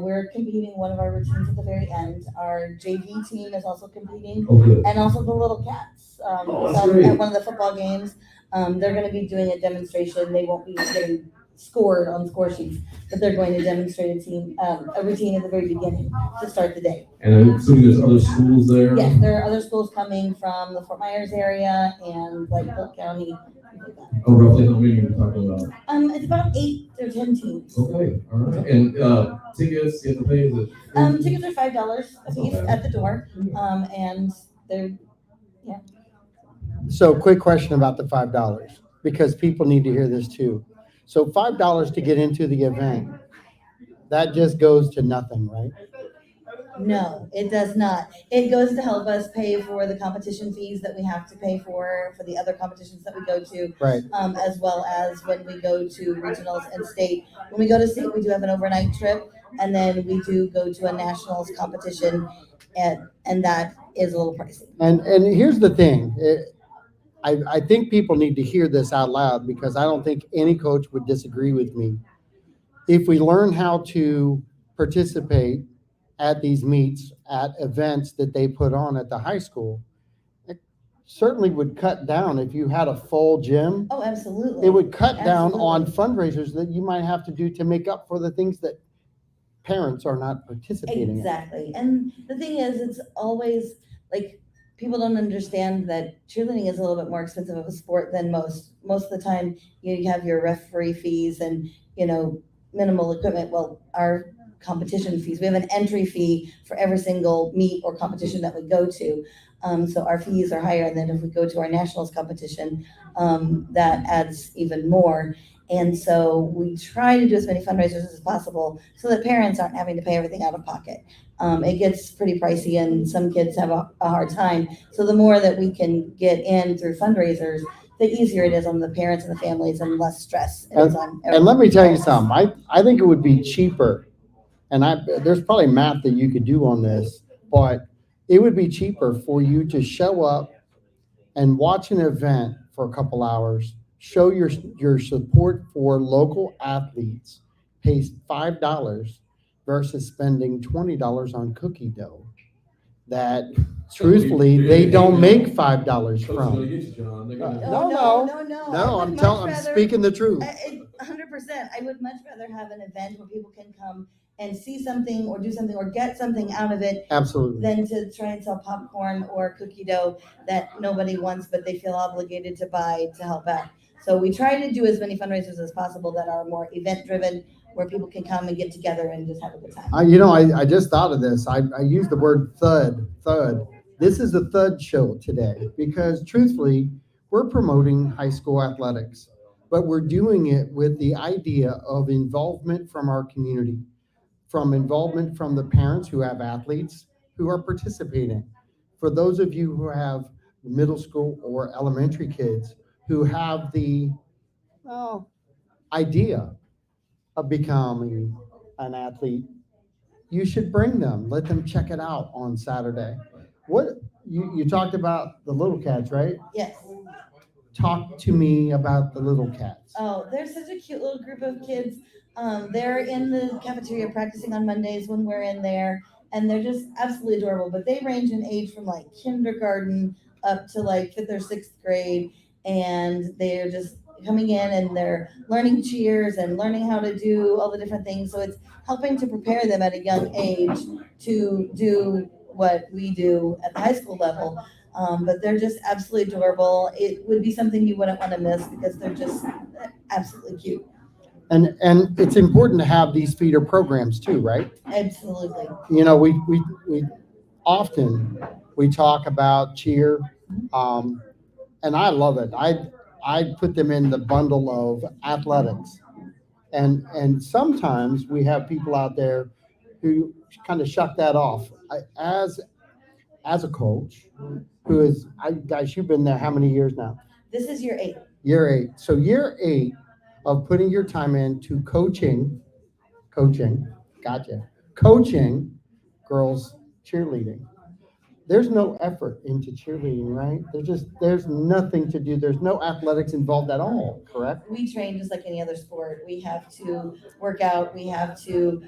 We're competing one of our routines at the very end. Our JV team is also competing, Oh, good. and also the Little Cats. Oh, that's So great. at one of the football games, they're going to be doing a demonstration. They won't be getting scored on score sheets, but they're going to demonstrate a routine at the very beginning to start the day. And I'm assuming there's other schools there? Yes, there are other schools coming from the Fort Myers area and like Polk County, things like that. Oh, roughly how many are we talking about? It's about 8 or 10 teams. Okay, all right. And tickets, you have to pay, is it? Tickets are $5 a piece Okay. at the door, and they're, So quick question about the $5, because people need to hear this too. So $5 to get into the event, that just goes to nothing, right? no, it does not. It goes to help us pay for the competition fees that we have to pay for the other competitions that we go to, Right. as well as when we go to regionals and state. When we go to state, we do have an overnight trip, and then we do go to a nationals competition, and that is a little pricey. And here's the thing. I think people need to hear this out loud because I don't think any coach would disagree with me. If we learn how to participate at these meets, at events that they put on at the high school, it certainly would cut down if you had a full gym. Oh, absolutely. It would cut down Absolutely. on fundraisers that you might have to do to make up for the things that parents are not participating in. Exactly. And the thing is, it's always like people don't understand that cheerleading is a little bit more expensive of a sport than most. Most of the time, you have your referee fees and, minimal equipment. Well, our competition fees, we have an entry fee for every single meet or competition that we go to. So our fees are higher than if we go to our nationals competition, that adds even more. And so we try to do as many fundraisers as possible so that parents aren't having to pay everything out of pocket. It gets pretty pricey and some kids have a hard time. So the more that we can get in through fundraisers, the easier it is on the parents and the families and less stress it is on And let me tell you everyone. something, I think it would be cheaper, and there's probably math that you could do on this, but it would be cheaper for you to show up and watch an event for a couple hours, show your support for local athletes, pay $5 versus spending $20 on cookie dough. That truthfully, they don't make $5 Coach is gonna from. get you, John. They're gonna- No. No, I'm speaking the truth. 100%. I would much rather have an event where people can come and see something or do something or get something out of it Absolutely. than to try and sell popcorn or cookie dough that nobody wants, but they feel obligated to buy to help out. So we try to do as many fundraisers as possible that are more event driven, where people can come and get together and just have a good time. I just thought of this. I used the word thud. This is a thud show today because truthfully, we're promoting high school athletics. but we're doing it with the idea of involvement from our community, from involvement from the parents who have athletes who are participating. For those of you who have middle school or elementary kids who have the well, idea of becoming an athlete, you should bring them. Let them check it out on Saturday. What you talked about the little cats, right? Yes. Talk to me about the little cats. Oh, they're such a cute little group of kids. They're in the cafeteria practicing on Mondays when we're in there, and they're just absolutely adorable. But they range in age from like kindergarten up to like fifth or sixth grade, and they're just coming in and they're learning cheers and learning how to do all the different things. So it's helping to prepare them at a young age to do what we do at the high school level. But they're just absolutely adorable. It would be something you wouldn't want to miss because they're just absolutely cute. And it's important to have these feeder programs too, right? Absolutely. You know, we often we talk about cheer, and I love it. I put them in the bundle of athletics, and sometimes we have people out there who kind of shuck that off. As a coach, who is, guys, you've been there how many years now? This is year 8. Year 8. So year 8 of putting your time into coaching, gotcha, coaching girls cheerleading. There's no effort into cheerleading, right? There's nothing to do. There's no athletics involved at all, correct? We train just like any other sport. We have to work out. We have to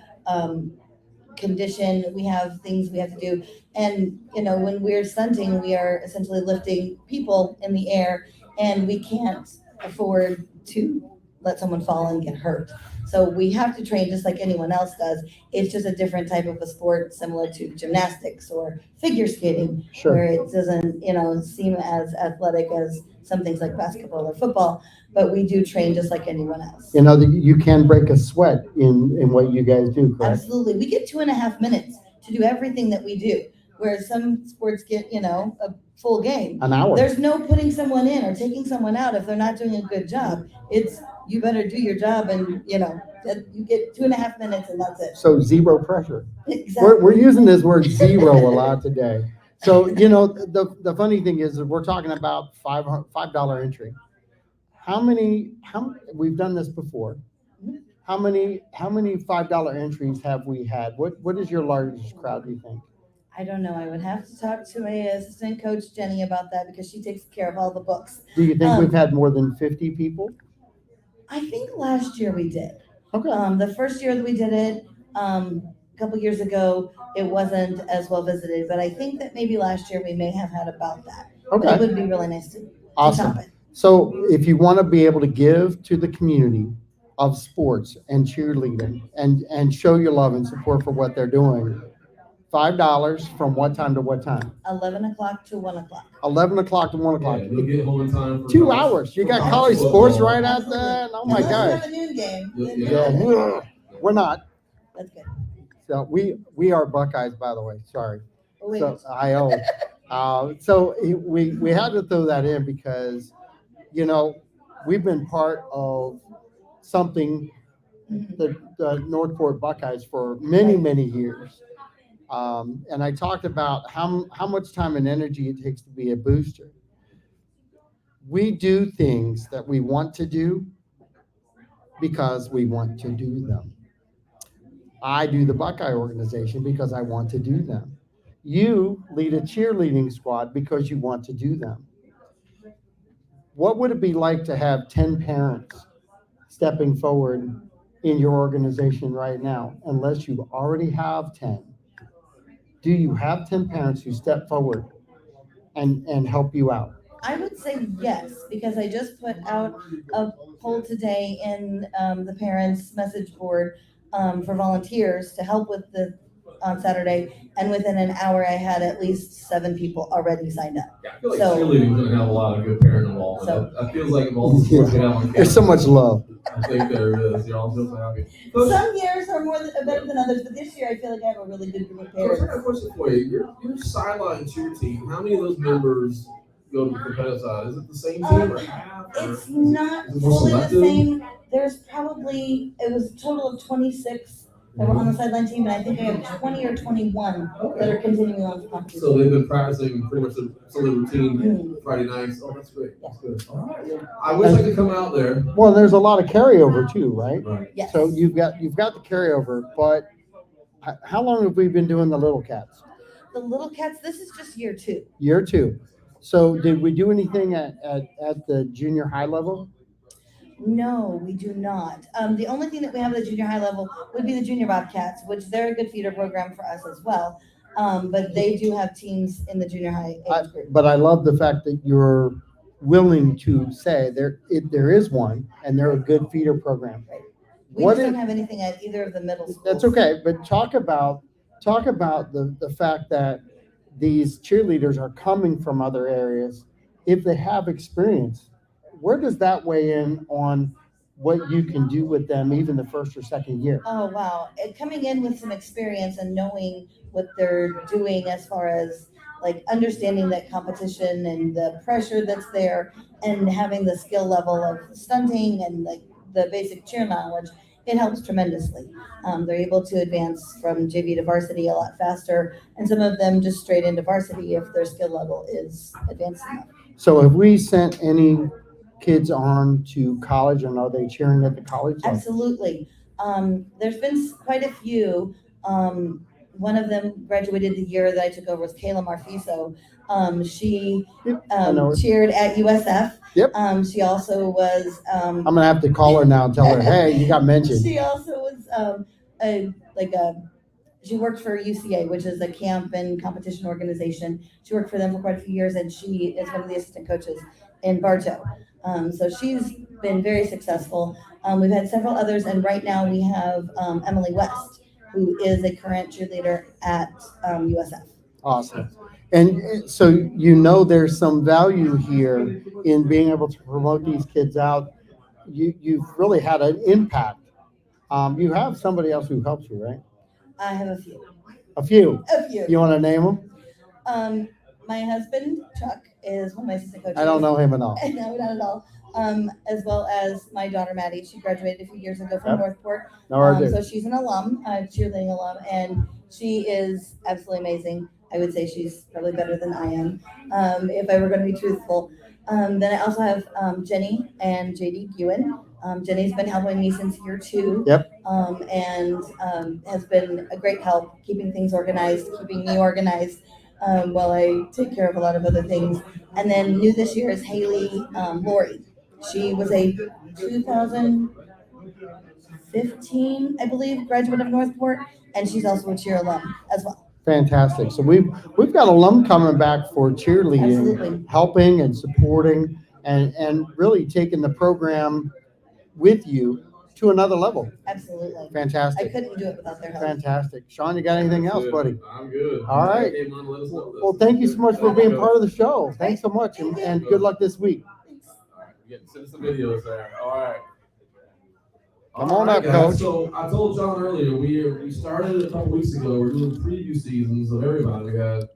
condition. We have things we have to do. And, when we're stunting, we are essentially lifting people in the air, and we can't afford to let someone fall and get hurt. So we have to train just like anyone else does. It's just a different type of a sport, similar to gymnastics or figure skating, Sure. where it doesn't, seem as athletic as some things like basketball or football, but we do train just like anyone else. You can break a sweat in what you guys do, correct? Absolutely. We get 2.5 minutes to do everything that we do, whereas some sports get, a full game. An hour. There's no putting someone in or taking someone out if they're not doing a good job. It's, you better do your job, and, you get 2.5 minutes and that's it. So zero pressure. Exactly. We're using this word zero a lot today. So, the funny thing is that we're talking about $5 entry. We've done this before. How many $5 entries have we had? What is your largest crowd, do you think? I don't know. I would have to talk to my assistant coach, Jenny, about that because she takes care of all the books. Do you think we've had more than 50 people? I think last year we did. Okay. The first year that we did it, a couple years ago, it wasn't as well visited, but I think that maybe last year we may have had about that. Okay. But it would be really nice to Awesome. top it. So if you want to be able to give to the community of sports and cheerleading and show your love and support for what they're doing, $5 from what time to what time? 11 o'clock to 1 o'clock. 11 o'clock to 1 o'clock. Yeah, you'll get home in time for 2 college- hours. You for got college college football. sports right out there. Oh my Unless you gosh. have a noon game. then Yeah. Yeah, we're not. That's good. So we are Buckeyes, by the way. Sorry. Oh, wait. So I owe. So we had to throw that in because, we've been part of something, the Northport Buckeyes, for many, many years. And I talked about how much time and energy it takes to be a booster. We do things that we want to do because we want to do them. I do the Buckeye organization because I want to do them. You lead a cheerleading squad because you want to do them. What would it be like to have 10 parents stepping forward in your organization right now, unless you already have 10? Do you have 10 parents who step forward and help you out? I would say yes, because I just put out a poll today in the parents' message board for volunteers to help with on Saturday, and within an hour, I had at least 7 people already signed up. Yeah, I feel like So- cheerleading's gonna have a lot of good parent involvement. So- I feels like of all the sports we have on There's campus, so much love. I think there is. You're all so happy. Coach, Some years are better than others, but this year I feel like I have a really good group of Coach, I got a parents. question for you. Your sideline cheer team, how many of those members go to the competitive side? Is it the same team or half? Or It's not is it more fully the selective? same. There's probably, it was a total of 26 that were on the sideline team, and I think I have 20 or 21 that are continuing on for competition. So they've been practicing pretty much the Sunday routine Mhm. Friday nights. Oh, that's great. That's good. All right. Well, I wish I could come out there. Well, there's a lot of carryover too, right? Right. Yes. So you've got the carryover, but how long have we been doing the Little Cats? The Little Cats, this is just year 2. Year 2. So did we do anything at the junior high level? No, we do not. The only thing that we have at the junior high level would be the junior Bobcats, which they're a good feeder program for us as well. But they do have teams in the junior high age group. But I love the fact that you're willing to say there is one, and they're a good feeder program. We What just don't is- have anything at either of the middle schools. That's okay, but talk about the fact that these cheerleaders are coming from other areas. If they have experience, where does that weigh in on what you can do with them even the first or second year? Oh, wow. Coming in with some experience and knowing what they're doing as far as like understanding that competition and the pressure that's there and having the skill level of stunting and like the basic cheer knowledge, it helps tremendously. They're able to advance from JV to varsity a lot faster, and some of them just straight into varsity if their skill level is advanced enough. So have we sent any kids on to college, and are they cheering at the college level? Absolutely. There's been quite a few. One of them graduated the year that I took over was Kayla Marfiso. She I know her. cheered at USF. Yep. She also was. I'm gonna have to call her now and tell her, hey, you got mentioned. She also was she worked for UCA, which is a camp and competition organization. She worked for them for quite a few years, and she is one of the assistant coaches in Bartow. So she's been very successful. We've had several others, and right now we have Emily West, who is a current cheerleader at USF. Awesome. And so there's some value here in being able to promote these kids out. You've really had an impact. You have somebody else who helps you, right? I have a few. A few. A few. You want to name them? My husband, Chuck, is one of my assistant coaches. I don't know him at all. No, not at all. As well as my daughter, Maddie. She graduated a few years ago from Yep. Northport. No, I do. So she's an alum, a cheerleading alum, and she is absolutely amazing. I would say she's probably better than I am, if I were going to be truthful. Then I also have Jenny and JD Ewan. Jenny's been helping me since year 2. Yep. And has been a great help keeping things organized, keeping me organized while I take care of a lot of other things. And then new this year is Haley Lori. She was a 2015, I believe, graduate of Northport, and she's also a cheer alum as well. Fantastic. So we've got alum coming back for cheerleading, Absolutely. helping and supporting, and really taking the program with you to another level. Absolutely. I Fantastic. couldn't do it without their help. Fantastic. Sean, you got anything else, buddy? I'm good. All right. Hey, Mom, let us know. Well, thank you so much for being part of the show. Thanks so much, and good luck this week. Send some videos there. All right. Come All on right, up, guys. Coach. So I told John earlier, we started a couple weeks ago. We're doing preview seasons of everybody. We had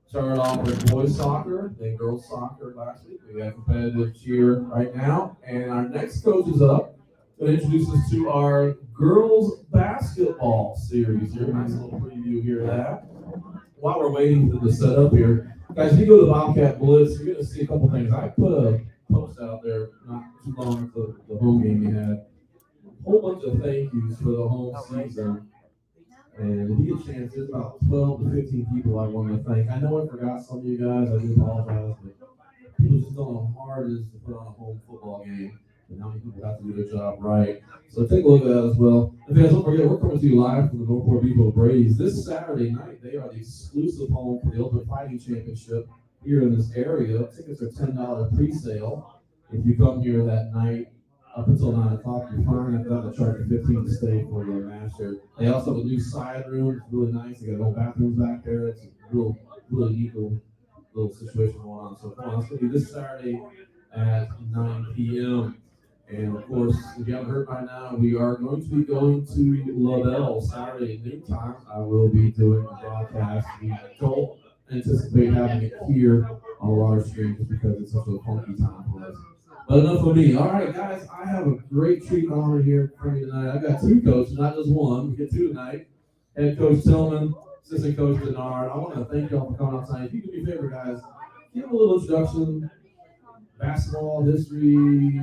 started off with boys soccer, then girls soccer last week. We got competitive cheer right now, and our next coach is up to introduce us to our girls basketball series. Here, nice little preview here of that. While we're waiting for the setup here, guys, if you go to Bobcat Blitz, you're gonna see a couple things. I put a post out there not too long after the home game we had. A whole bunch of thank yous for the home season. And if you get a chance, there's about 12 to 15 people I want to thank. I know I forgot some of you guys. I do apologize, but people just don't know how hard it is to put on a home football game and how many people have to do their job right. So take a look at that as well. And guys, don't forget, we're coming to you live from the Northport Depot Braves. This Saturday night, they are the exclusive home for the Open Fighting Championship here in this area. Tickets are $10 pre-sale. If you come here that night, up until 9 o'clock, you're fine. After that, they'll charge you $15 to stay for your match there. They also have a new side room. It's really nice. They got no bathrooms back there. It's a really neat little situation going on. So come on, it's going to be this Saturday at 9 p.m. And of course, if you haven't heard by now, we are going to be going to LaBelle Saturday at noontime. I will be doing the broadcast. We don't anticipate having it here on a large screen just because it's such a funky time for us. But enough of me. All right, guys, I have a great treat and honor here for me tonight. I've got two coaches, not just one. We get two tonight. Head Coach Tillman, Assistant Coach Denard. I want to thank y'all for coming out tonight. If you do me a favor, guys, give a little introduction, basketball, history,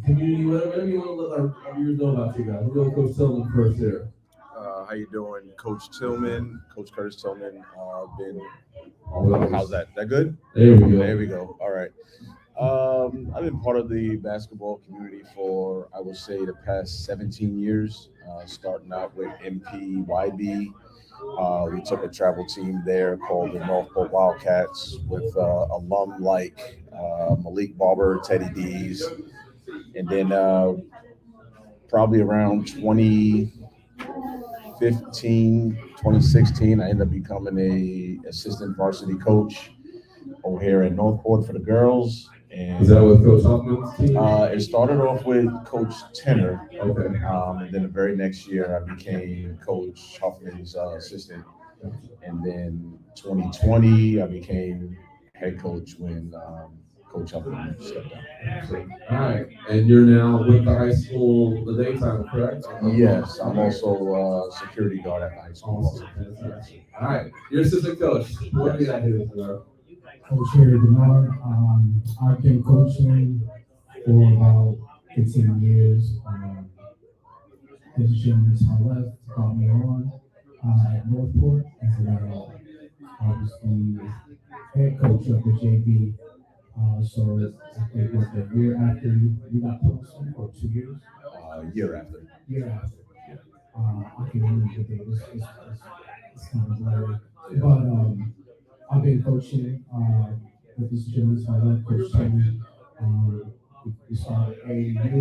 community, whatever you want to let our viewers know about you guys. We'll go with Coach Tillman first here. How you doing, Coach Tillman? Coach Curtis Tillman. How's that? That good? There we go. There we go. All right. I've been part of the basketball community for, I would say, the past 17 years, starting out with MPYB. We took a travel team there called the Northport Bobcats with alum like Malik Barber, Teddy Dees. And then probably around 2016, I ended up becoming a assistant varsity coach over here in Northport for the girls. And Is that with Coach Hoffman's team? it started off with Coach Tenner. Okay. And then the very next year, I became Coach Huffman's assistant. And then 2020, I became head coach when Coach Huffman stepped down. All right. And you're now with the high school, the daytime, correct? Yes, I'm also security guard at the high school. Awesome. Fantastic. All right. Your assistant coach. What do you got here today? Coach here, Denard. I've been coaching for about 15 years. This gentleman to my left brought me on at Northport as obviously head coach of the JV. So I think it was the year after you got posted, or 2 years? Year after. Year after. I can remember the date. It's kind of blurry. But I've been coaching with this gentleman, so I left Coach Tony. We started AAU. We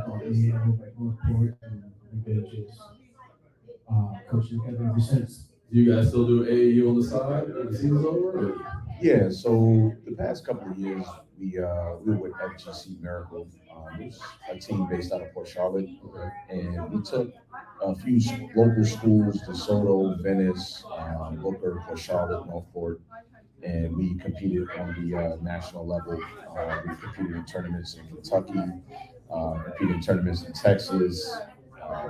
brought me in over at Northport, and we've been just coaching together ever since. Do you guys still do AAU on the side when the season's over? Or? Yeah, so the past couple of years, we were with FGC Miracle. It was a team based out of Port Charlotte, and we took a few local schools, DeSoto, Venice, Booker, Port Charlotte, Northport, and we competed on the national level. We competed in tournaments in Kentucky, competed in tournaments in Texas,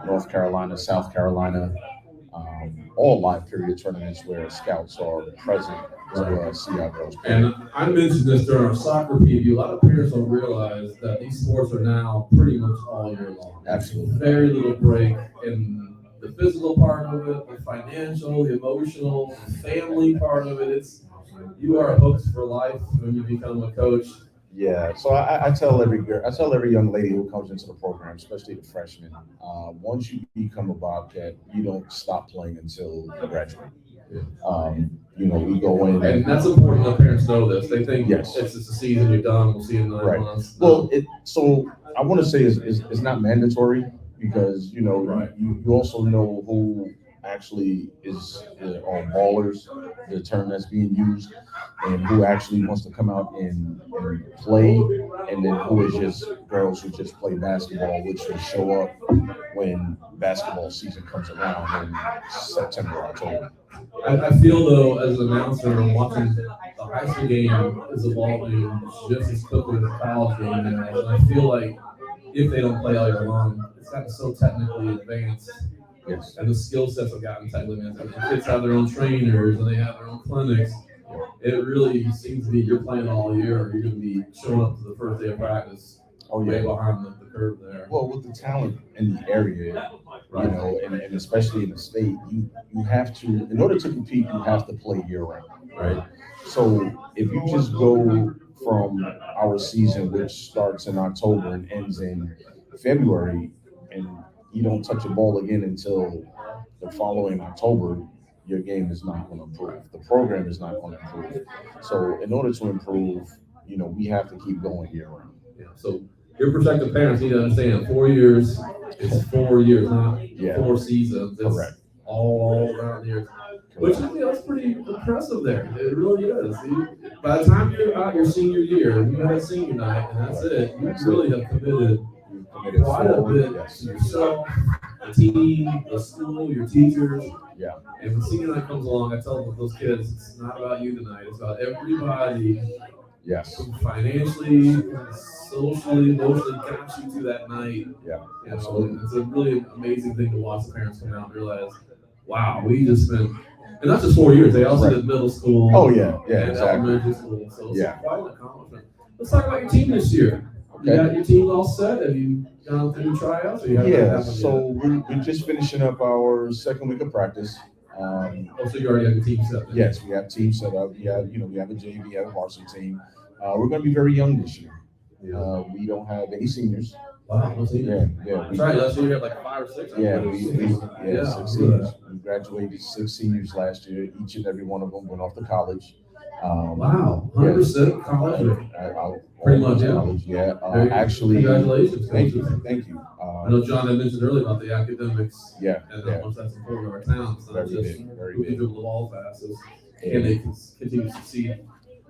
North Carolina, South Carolina, all live period tournaments where scouts are present to see our girls play. And I mentioned this during our soccer preview. A lot of parents don't realize that these sports are now pretty much all year long. Absolutely. Very little break in the physical part of it, the financial, the emotional, the family part of it. You are hooked for life when you become a coach. Yeah, so I tell every young lady who comes into the program, especially the freshmen, once you become a Bobcat, you don't stop playing until you graduate. We go in, And that's important that parents know this. They think yes, it's just a season, you're done, we'll see you in 9 months. Well, so I want to say it's not mandatory because you also know who actually are ballers, the term that's being used, and who actually wants to come out and play, and then who is just girls who just play basketball, which will show up when basketball season comes around in September, October. I feel though, as an announcer, I'm watching the high school game is evolving just as quickly as the college game now. And I feel like if they don't play all year long, it's gotten so technically advanced. Yes. And the skill sets have gotten technically advanced. The kids have their own trainers and they have their own clinics. It really seems to be you're playing all year, or you're going to be showing up to the first day of practice. Way behind the curve there. Well, with the talent in the area, right. And especially in the state, you have to, in order to compete, you have to play year round, right? So if you just go from our season, which starts in October and ends in February, and you don't touch a ball again until the following October, your game is not going to improve. The program is not going to improve. So in order to improve, we have to keep going year round. Yeah. So your prospective parents need to understand 4 years is 4 years, not 4 seasons. It's correct. All around years. Which that's pretty impressive there. It really is. By the time you're out your senior year, you have a senior night, and that's it. You really have committed quite a bit to yourself, the team, the school, your teachers. Yeah. And when senior night comes along, I tell those kids, it's not about you tonight. It's about everybody Yes. who financially, socially, emotionally got you to that night. Yeah. You know, Absolutely. it's a really amazing thing to watch the parents come out and realize, wow, we just spent, and not just 4 years, they also Right. did middle school. Oh yeah. Yeah. And Exactly. elementary school. So it's Yeah. quite an accomplishment. Let's talk about your team this year. You Okay. got your team all set? Have you gone through tryouts? Or you haven't Yeah. happened So we're just finishing up our second week of practice. yet? Oh, so you already have your team set? Then? Yes, we have teams set up. We have a JV, we have a varsity team. We're going to be very young this year. We don't have any seniors. Wow, no team. Yeah. That's right. Last year you had like 5 or 6. Yeah, Yeah, 6 seniors. We graduated 6 seniors last year. Each and every one of them went off to college. Wow, 100% college. Pretty much, yeah. College, yeah. Very- Actually, congratulations, thank you. I know John had mentioned earlier about the academics. Yeah, And yeah. how much that's important to our town. It's not Very just big, very who can big. dribble the ball fastest. Can they continue to succeed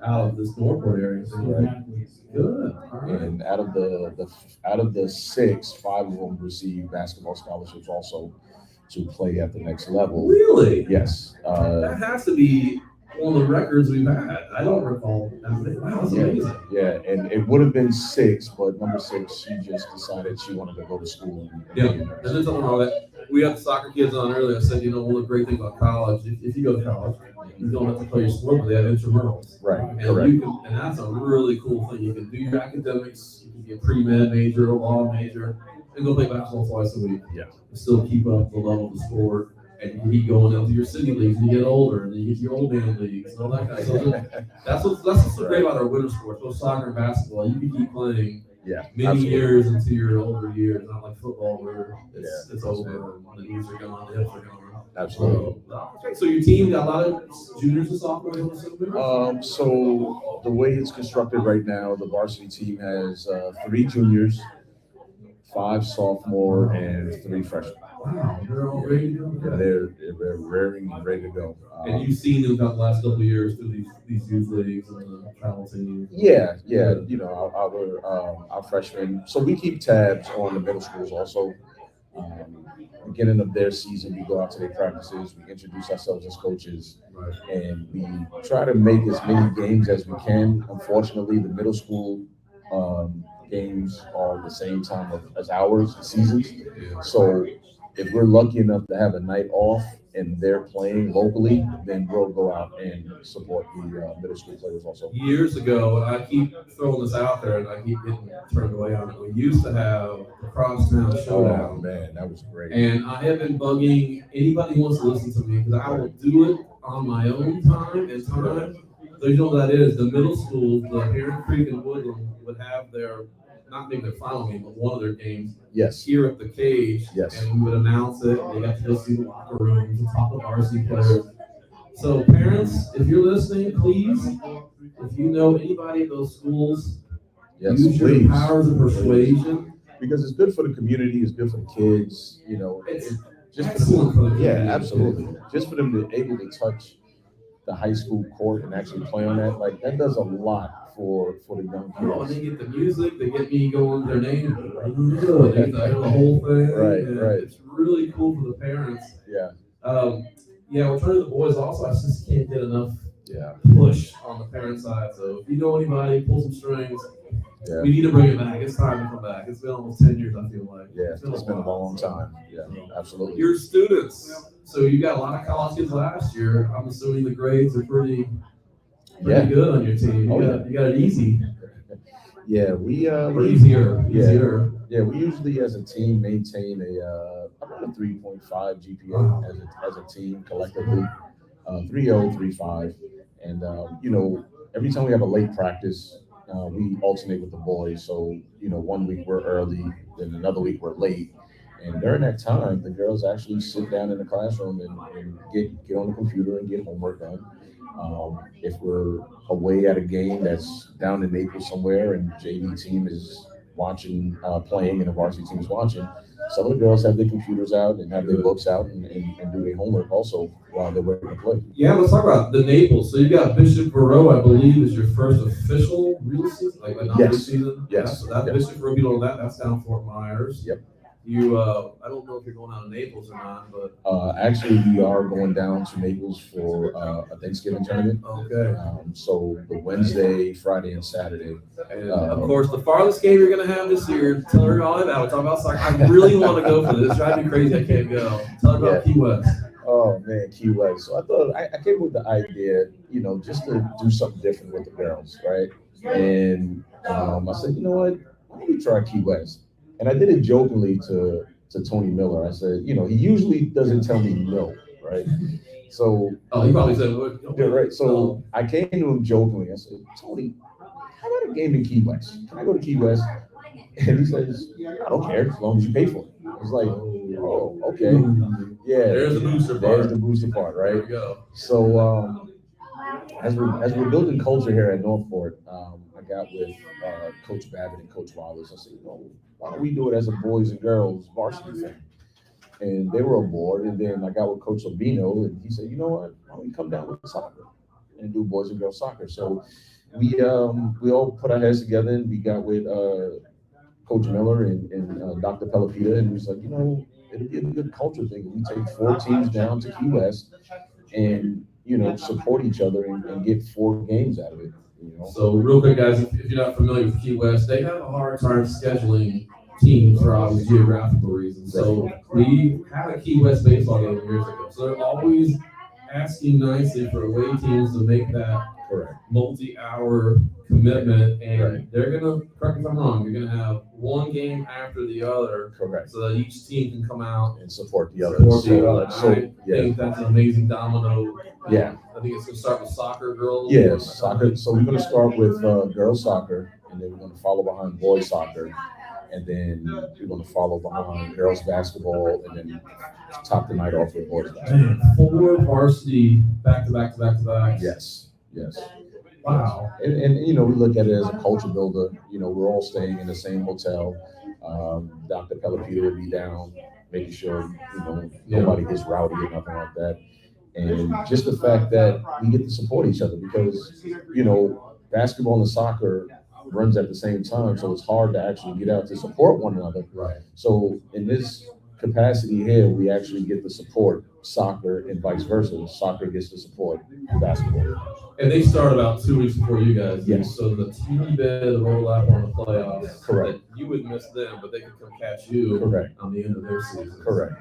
out of this Northport area? So Right. good. All right. And out of the 6, 5 of them received basketball scholarships also to play at the next level. Really? Yes. That has to be one of the records we've had. I don't recall that many. Wow, that's amazing. Yeah, and it would have been 6, but number 6, she just decided she wanted to go to school. Yeah, and then something wrong with that. We had the soccer kids on earlier. I said, you know, one of the great things about college, if you go to college, you don't have to play your sport, but they have intramurals. Right, And correct. and that's a really cool thing. You can do your academics, you can be a pre-med major, a law major, and go play basketball twice a week. Yeah. And still keep up the level of the sport. And you can keep going into your city leagues and you get older, and then you get to your old man leagues and all that kind of stuff. That's what's so great about our winter sports, both soccer and basketball. You can keep playing Yeah, many absolutely. years into your older years, not like football where it's absolutely. over and the knees are gone, the hips are gone. Absolutely. So your team got a lot of juniors and sophomores on the same So the way it's constructed right now, the varsity team has 3 juniors, 5 sophomore, and 3 freshmen. Wow, they're all ready to go. Yeah, they're raring and ready to go. And you've seen them about the last couple of years through these youth leagues and the travel teams. Yeah. You know, our freshmen. So we keep tabs on the middle schools also. Beginning of their season, we go out to their practices. We introduce ourselves as coaches, Right. and we try to make as many games as we can. Unfortunately, the middle school games are the same time as ours, the seasons. Yeah. So if we're lucky enough to have a night off and they're playing locally, then we'll go out and support the middle school players also. Years ago, and I keep throwing this out there, and I keep getting turned away on it. We used to have the Crosstown Oh Showdown. man, that was great. And I have been bugging anybody who wants to listen to me because I will do it on my own time and time. So you know what that is? The middle schools, the Heron Creek and Woodland would have not maybe their final game, but one of their games Yes. here at the cage. Yes. And we would announce it. And they got to go see the locker rooms and talk with RC players. So parents, if you're listening, please, if you know anybody at those schools, Yes, use your please. powers of persuasion. Because it's good for the community, it's good for the kids, you know. It's Just excellent for the Yeah, community. absolutely. Just for them to be able to touch the high school court and actually play on that, like that does a lot for the young Oh, and kids. they get the music, they get me going their name, they get the whole thing. Right, and right. It's really cool for the parents. Yeah, Yeah, we're trying to do the boys also. I just can't get enough yeah, push on the parent side. So if you know anybody, pull some strings. yeah, We need to bring it back. It's time to come back. It's been almost 10 years, I feel like. yeah. It's been a while. long time. Yeah, absolutely. Your students. So you got a lot of college kids last year. I'm assuming the grades are pretty Yeah. good on your team. Oh, You got it easy. Yeah, we Or easier. Yeah. Easier. Yeah, we usually as a team maintain around a 3.5 GPA as a team collectively, 3.0, 3.5, and you know, every time we have a late practice, we alternate with the boys. So you know, one week we're early, then another week we're late, and during that time, the girls actually sit down in the classroom and get on the computer and get homework done. If we're away at a game that's down in Naples somewhere and JV team is watching, playing and the varsity team is watching, some of the girls have their computers out and have their books out and do their homework also while they're waiting to play. Yeah, let's talk about the Naples. So you got Bishop Verot, I believe, is your first official real season, like a non-real Yes. season. Yes. Yeah, so that Yep. Bishop Verot, you know, that's down Fort Myers. Yep. You, I don't know if you're going out to Naples or not, but Actually, we are going down to Naples for a Thanksgiving tournament. okay. So the Wednesday, Friday, and Saturday. And of course, the farthest game you're gonna have this year. Tell her all that. We're talking about soccer. I really want to go for this. It's driving me crazy. I can't go. Tell her about Key West. Oh man, Key West. So I thought I came with the idea, just to do something different with the girls, right? And I said, you know what? Why don't we try Key West? And I did it jokingly to Tony Miller. I said, he usually doesn't tell me no, right? So he probably said, "What?" yeah, right. So I came to him jokingly. I said, Tony, how about a game in Key West? Can I go to Key West? And he says, I don't care as long as you pay for it. I was like, oh, okay. Yeah. There's the booster part. There's the booster part, There right? we go. So as we're building culture here at Northport, I got with Coach Babbitt and Coach Wallace. I said, why don't we do it as a boys and girls varsity thing? And they were on board. And then I got with Coach Albino, and he said, you know what? Why don't we come down with soccer and do boys and girls soccer? So we all put our heads together, and we got with Coach Miller and Dr. Pelopita, and we was like, it'll be a good culture thing. We take 4 teams down to Key West and support each other and get 4 games out of it. So real quick, guys, if you're not familiar with Key West, they have a hard time scheduling teams for obvious geographical reasons. So we had a Key West baseball game years ago. So they're always asking nicely for away teams to make that multi-hour commitment, and they're gonna, correct me if I'm wrong, you're gonna have one game after the other, so that each team can come out and support the other. I think that's an amazing domino. Yeah. I think it's gonna start with soccer, girls. Yes, soccer. So we're gonna start with girls soccer, and then we're gonna follow behind boys soccer, and then we're gonna follow behind girls basketball, and then top the night off with boys basketball. 4 varsity back to back. Yes. Wow. And we look at it as a culture builder. We're all staying in the same hotel. Dr. Pelopita will be down, making sure nobody gets rowdy or nothing like that. And just the fact that we get to support each other, because basketball and soccer runs at the same time, so it's hard to actually get out to support one another. Right. So in this capacity here, we actually get to support soccer and vice versa. Soccer gets to support basketball. And they start about 2 weeks before you guys. Yes. So the teeny bit of overlap on the playoffs. Correct. That you would miss them, but they could come catch you. Correct. On the end of their season. Correct.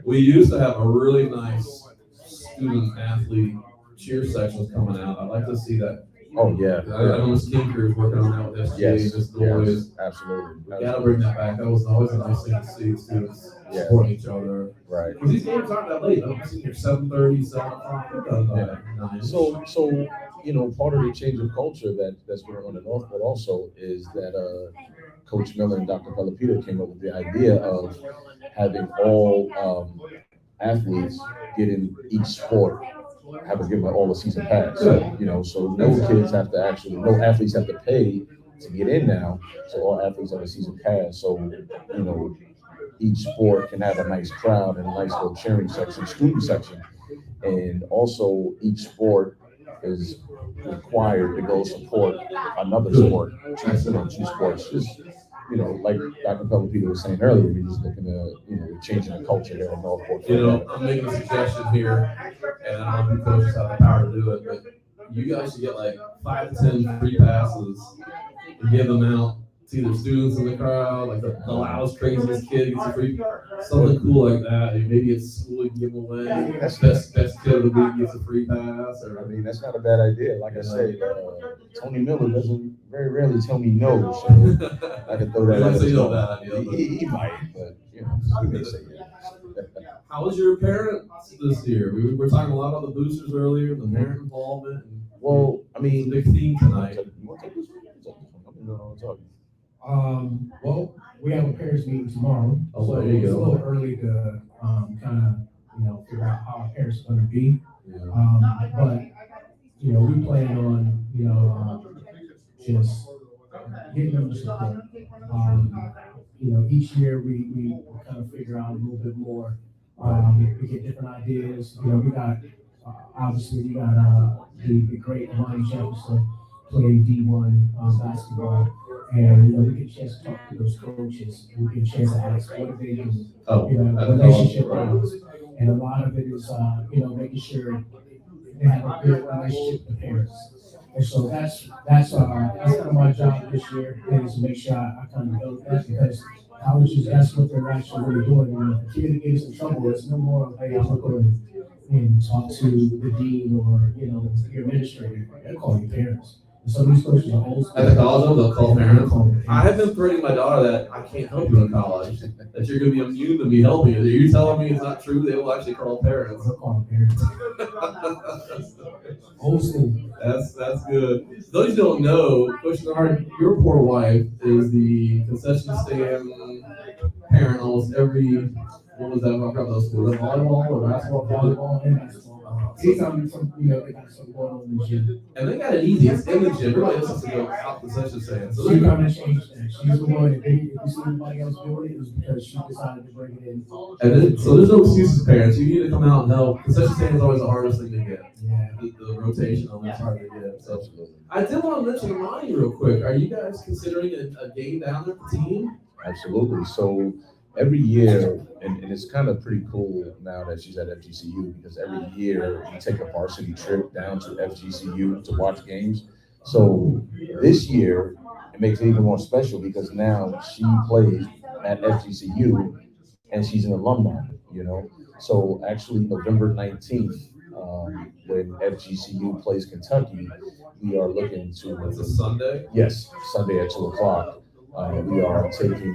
We used to have a really nice student athlete cheer sections coming out. I'd like to see that. Oh yeah. I know Ms. Kinker is working on that with SGA. Yes, absolutely. We gotta bring that back. That was always a nice thing to see students supporting each other. Right. Because these games aren't that late. I'm sitting here 7:30, 7 o'clock. So part of the change of culture that's going on in Northport also is that Coach Miller and Dr. Pelopita came up with the idea of having all athletes get in each sport, have to give them all the season pass. So no athletes have to pay to get in now. So all athletes have a season pass. So each sport can have a nice crowd and a nice little cheering section, student section, and also each sport is required to go support another sport. Two sports. Just like Dr. Pelopita was saying earlier, we're just looking at changing the culture here in Northport. I'm making a suggestion here, and I don't know if coaches have the power to do it, but you guys should get like 5 to 10 free passes and give them out to either students in the crowd, like the loudest, craziest kid gets a free, something cool like that. Maybe at school you can give them away. Best kid of the week gets a free pass. That's not a bad idea. Like I said, Tony Miller doesn't very rarely tell me no, so I can throw that out. He might, but he may say yeah. How was your parents this year? We were talking a lot about the boosters earlier, the parent involvement. Well, I mean, big theme tonight. You want to take this one? I've been doing all the talking. Well, we have a parents meeting tomorrow, Oh, so there you it's a go. little early to kind of figure out how our parents are going to be. But we plan on just getting them the support. Each year we kind of figure out a little bit more. We get different ideas. We got obviously we got the great Monty Jefferson playing D1 basketball. And, we get a chance to talk to those coaches, and we get a chance to ask, what do they do? Oh, Relationship right. wise. And a lot of it is, making sure they have a good relationship with the parents. And so that's kind of my job this year, is to make sure I kind of build that, because colleges, that's what they're actually really doing. If a kid gets in trouble, it's no more of, hey, I'm gonna go and talk to the dean or, your administrator. They're calling your parents. And so these coaches are old school. At the college level, they'll call parents. They'll call the I have been threatening my daughter that I can't help you in college, that you're gonna be immune to me helping you. Are you telling me it's not true? They will actually call parents. They'll call the parents. Old school. That's good. Those who don't know, Coach Nard, your poor wife is the concession stand parent almost every, what was that? I forgot those schools. Volleyball or basketball? Volleyball and basketball. Anytime they got some going on in the gym. And they got it easy. It's in the gym. Everybody else has to go out the concession stand. So She kind of changed that. She's the one, if you see anybody else doing it, it was because she decided to bring it in. so there's no excuses, parents. You need to come out and help. Concession stand is always the hardest thing to get. Yeah. The rotation on that's hard to get. So I did want to mention Ronnie real quick. Are you guys considering a game down there with the team? Absolutely. So every year, and it's kind of pretty cool now that she's at FGCU, because every year we take a varsity trip down to FGCU to watch games. So this year, it makes it even more special because now she plays at FGCU and she's an alumni. So actually November 19th, when FGCU plays Kentucky, we are looking to. It's a Sunday? Yes, Sunday at 2:00. We are taking.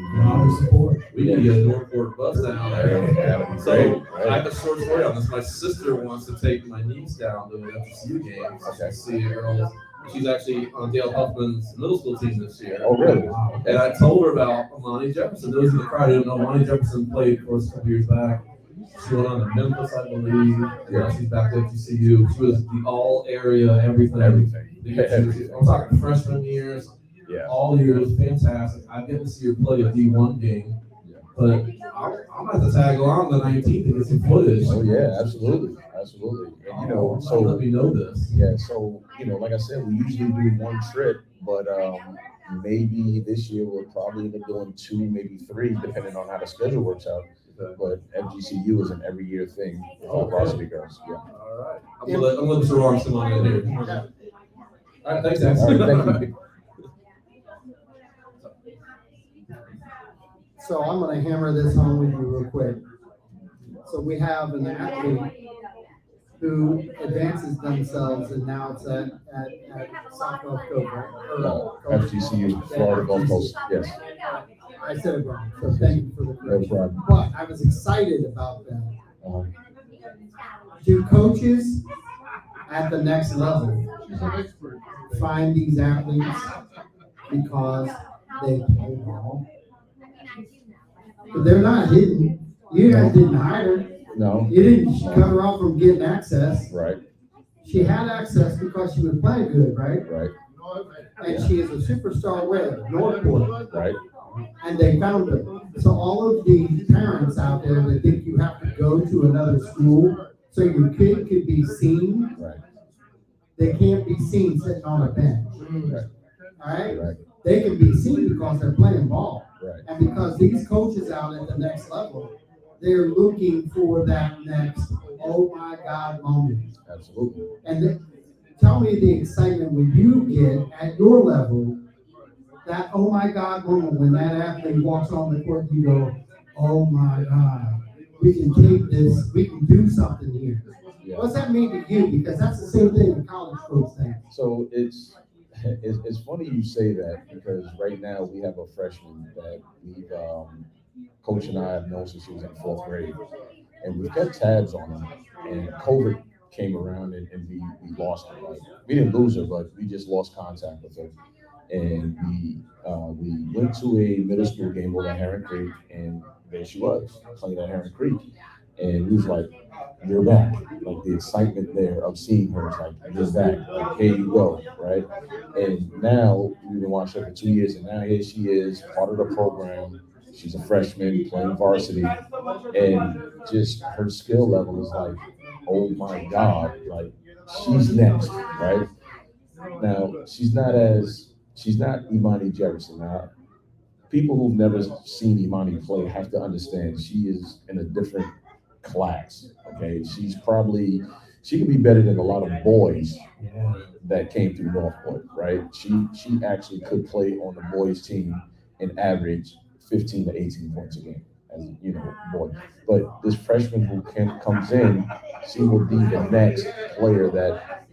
We can get a Northport bus down there. That'd be So great, right? I have a short story on this. My sister wants to take my niece down to an FCU game to see a girl. She's actually on Dale Huffman's middle school team this year. Oh, really? And I told her about Amani Jefferson. Those in the crowd who don't know, Amani Jefferson played for us a couple years back. She went on to Memphis, I believe. Yeah, she's back to FGCU. She was the all area, everything. I'm talking freshman years. Yeah. All years, fantastic. I get to see her play a D1 game, but I'm about to tag along the 19th to get some footage. Oh yeah, absolutely. And so let me know this. Yeah, so like I said, we usually do one trip, but maybe this year we'll probably end up doing 2, maybe 3, depending on how the schedule works out. But FGCU is an every year thing for varsity girls. Yeah. All right. I'm gonna let Mr. Ross come on in here. All right, thanks, guys. All right, thank you. So I'm gonna hammer this home with you real quick. So we have an athlete who advances themselves, and now it's at South Gulf Coast, right? FGCU, Florida Gulf Coast, yes. I said it wrong, so thank you for the No correction. problem. But I was excited about that. Uh-huh. Do coaches at the next level find these athletes because they play ball? But they're not hidden. You guys didn't hire her. No. You didn't cut her off from getting access. Right, She had access because she was playing good, right? right, And she is a superstar with Northport. right. And they found her. So all of the parents out there that think you have to go to another school so your kid could be seen, Right. they can't be seen sitting on a bench. Right. All right? Right. They can be seen because they're playing ball. Right. And because these coaches out at the next level, they're looking for that next, oh my God moment. Absolutely. And tell me the excitement when you get at your level, that oh my God moment when that athlete walks on the court, you go, oh my God, we can take this, we can do something here. Yeah. What's that mean to you? Because that's the same thing a college coach thinks. So it's funny you say that, because right now we have a freshman that we've Coach and I have known since she was in 4th grade, and we've kept tabs on her. And COVID came around and we lost her. Like, we didn't lose her, but we just lost contact with her. And we went to a middle school game over at Heron Creek, and there she was playing at Heron Creek. And we was like, you're back. Like, the excitement there of seeing her is like, you're back. Like, here you go, right? And now we've been watching her for 2 years, and now here she is, part of the program. She's a freshman playing varsity, and just her skill level is like, oh my God, like, she's next, right? Now, she's not as she's not Imani Jefferson. Now, people who've never seen Imani play have to understand she is in a different class. Okay, she could be better than a lot of boys Yeah. that came through Northport, right? She actually could play on the boys team and average 15 to 18 points a game as boy. But this freshman who comes in, she will be the next player that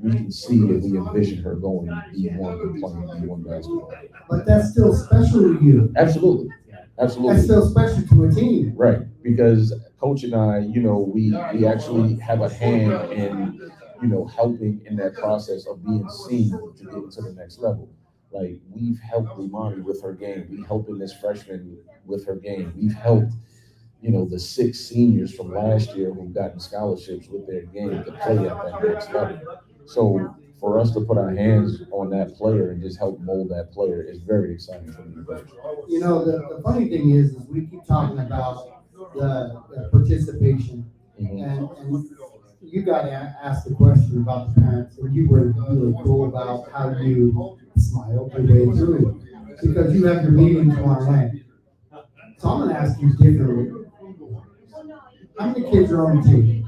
we can see and we envision her going D1 and playing D1 basketball. But that's still special to you. Absolutely. That's Absolutely. still special to a team. Right. Because Coach and I, we actually have a hand in, helping in that process of being seen to get to the next level. Like we've helped Imani with her game. We helping this freshman with her game. We've helped, the 6 seniors from last year who've gotten scholarships with their game to play at that next level. So for us to put our hands on that player and just help mold that player is very exciting for me. The funny thing is we keep talking about the participation, Mhm. and you got to ask the question about the parents, and you were really cool about how you smiled your way through it, because you have your meeting tomorrow night. So I'm going to ask you differently. How many kids are on the team?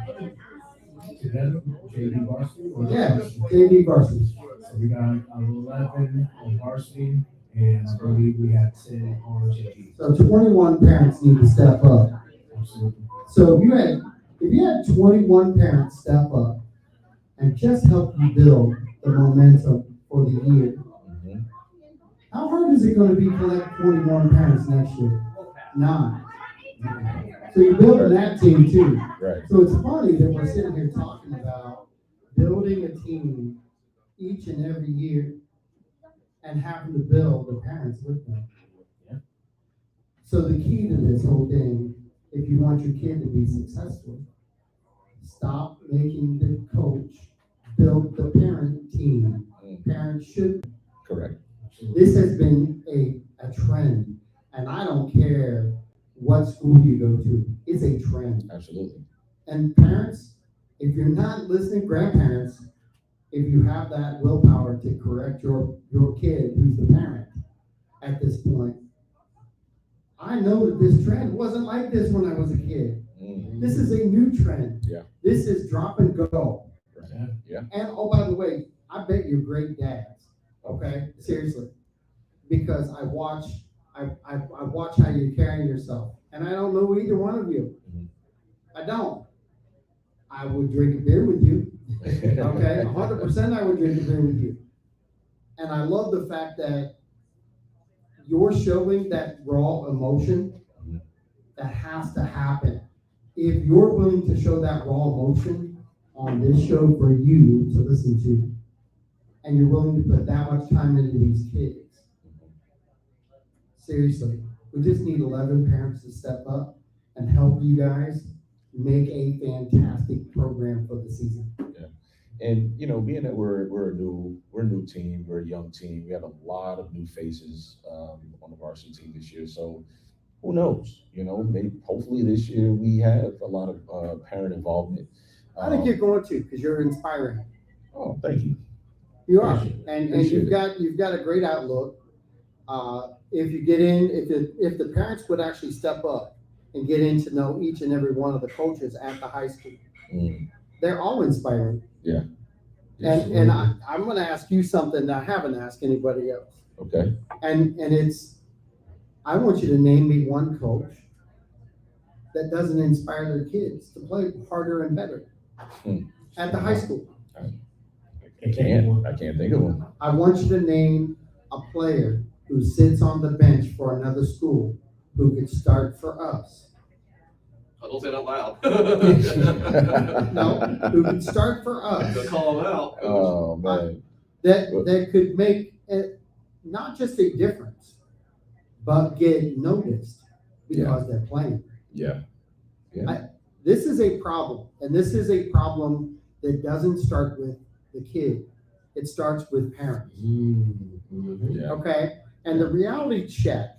Together, JV varsity? Or Yeah, varsity? JV varsity. So we got 11 on varsity, and I believe we have 10 on JV. So 21 parents need to step up. Absolutely. So if you had 21 parents step up and just help you build the momentum for the year, Mhm. how hard is it going to be to collect 21 parents next year? 9. So you're building that team too. Right. So it's funny that we're sitting here talking about building a team each and every year and having to build the parents with them. Yeah. So the key to this whole thing, if you want your kid to be successful, stop making the coach build the parent team. Parents should. Correct. This has been a trend, and I don't care what school you go to. It's a trend. Absolutely. And parents, if you're not listening, grandparents, if you have that willpower to correct your kid who's the parent at this point, I know that this trend wasn't like this when I was a kid. Mhm. This is a new trend. Yeah. This is drop and go. Right. Yeah. And oh, by the way, I bet you're great dads. Okay, seriously, because I watch how you're carrying yourself, and I don't know either one of you. Mhm. I don't. I would drink a beer with you. Okay, 100% I would drink a beer with you. And I love the fact that you're showing that raw emotion that has to happen. If you're willing to show that raw emotion on this show for you to listen to, and you're willing to put that much time into these kids, seriously, we just need 11 parents to step up and help you guys make a fantastic program for the season. Yeah. And being that we're a new team, we're a young team. We have a lot of new faces on the varsity team this year. So who knows? Maybe hopefully this year we have a lot of parent involvement. I think you're going to, because you're inspiring. Oh, thank you. You are, Appreciate it. and Appreciate you've got a great outlook. If you get in, if the parents would actually step up and get in to know each and every one of the coaches at the high school, they're all inspiring. Yeah. And I'm going to ask you something that I haven't asked anybody else. Okay. And it's, I want you to name me one coach that doesn't inspire their kids to play harder and better at the high school. I can't think of one. I want you to name a player who sits on the bench for another school who could start for us. I don't say that loud. No, who could start for us. Gotta call them out. Oh man. That could make not just a difference, but get noticed because they're playing. Yeah. This is a problem, and this is a problem that doesn't start with the kid. It starts with parents. Yeah. Okay? And the reality check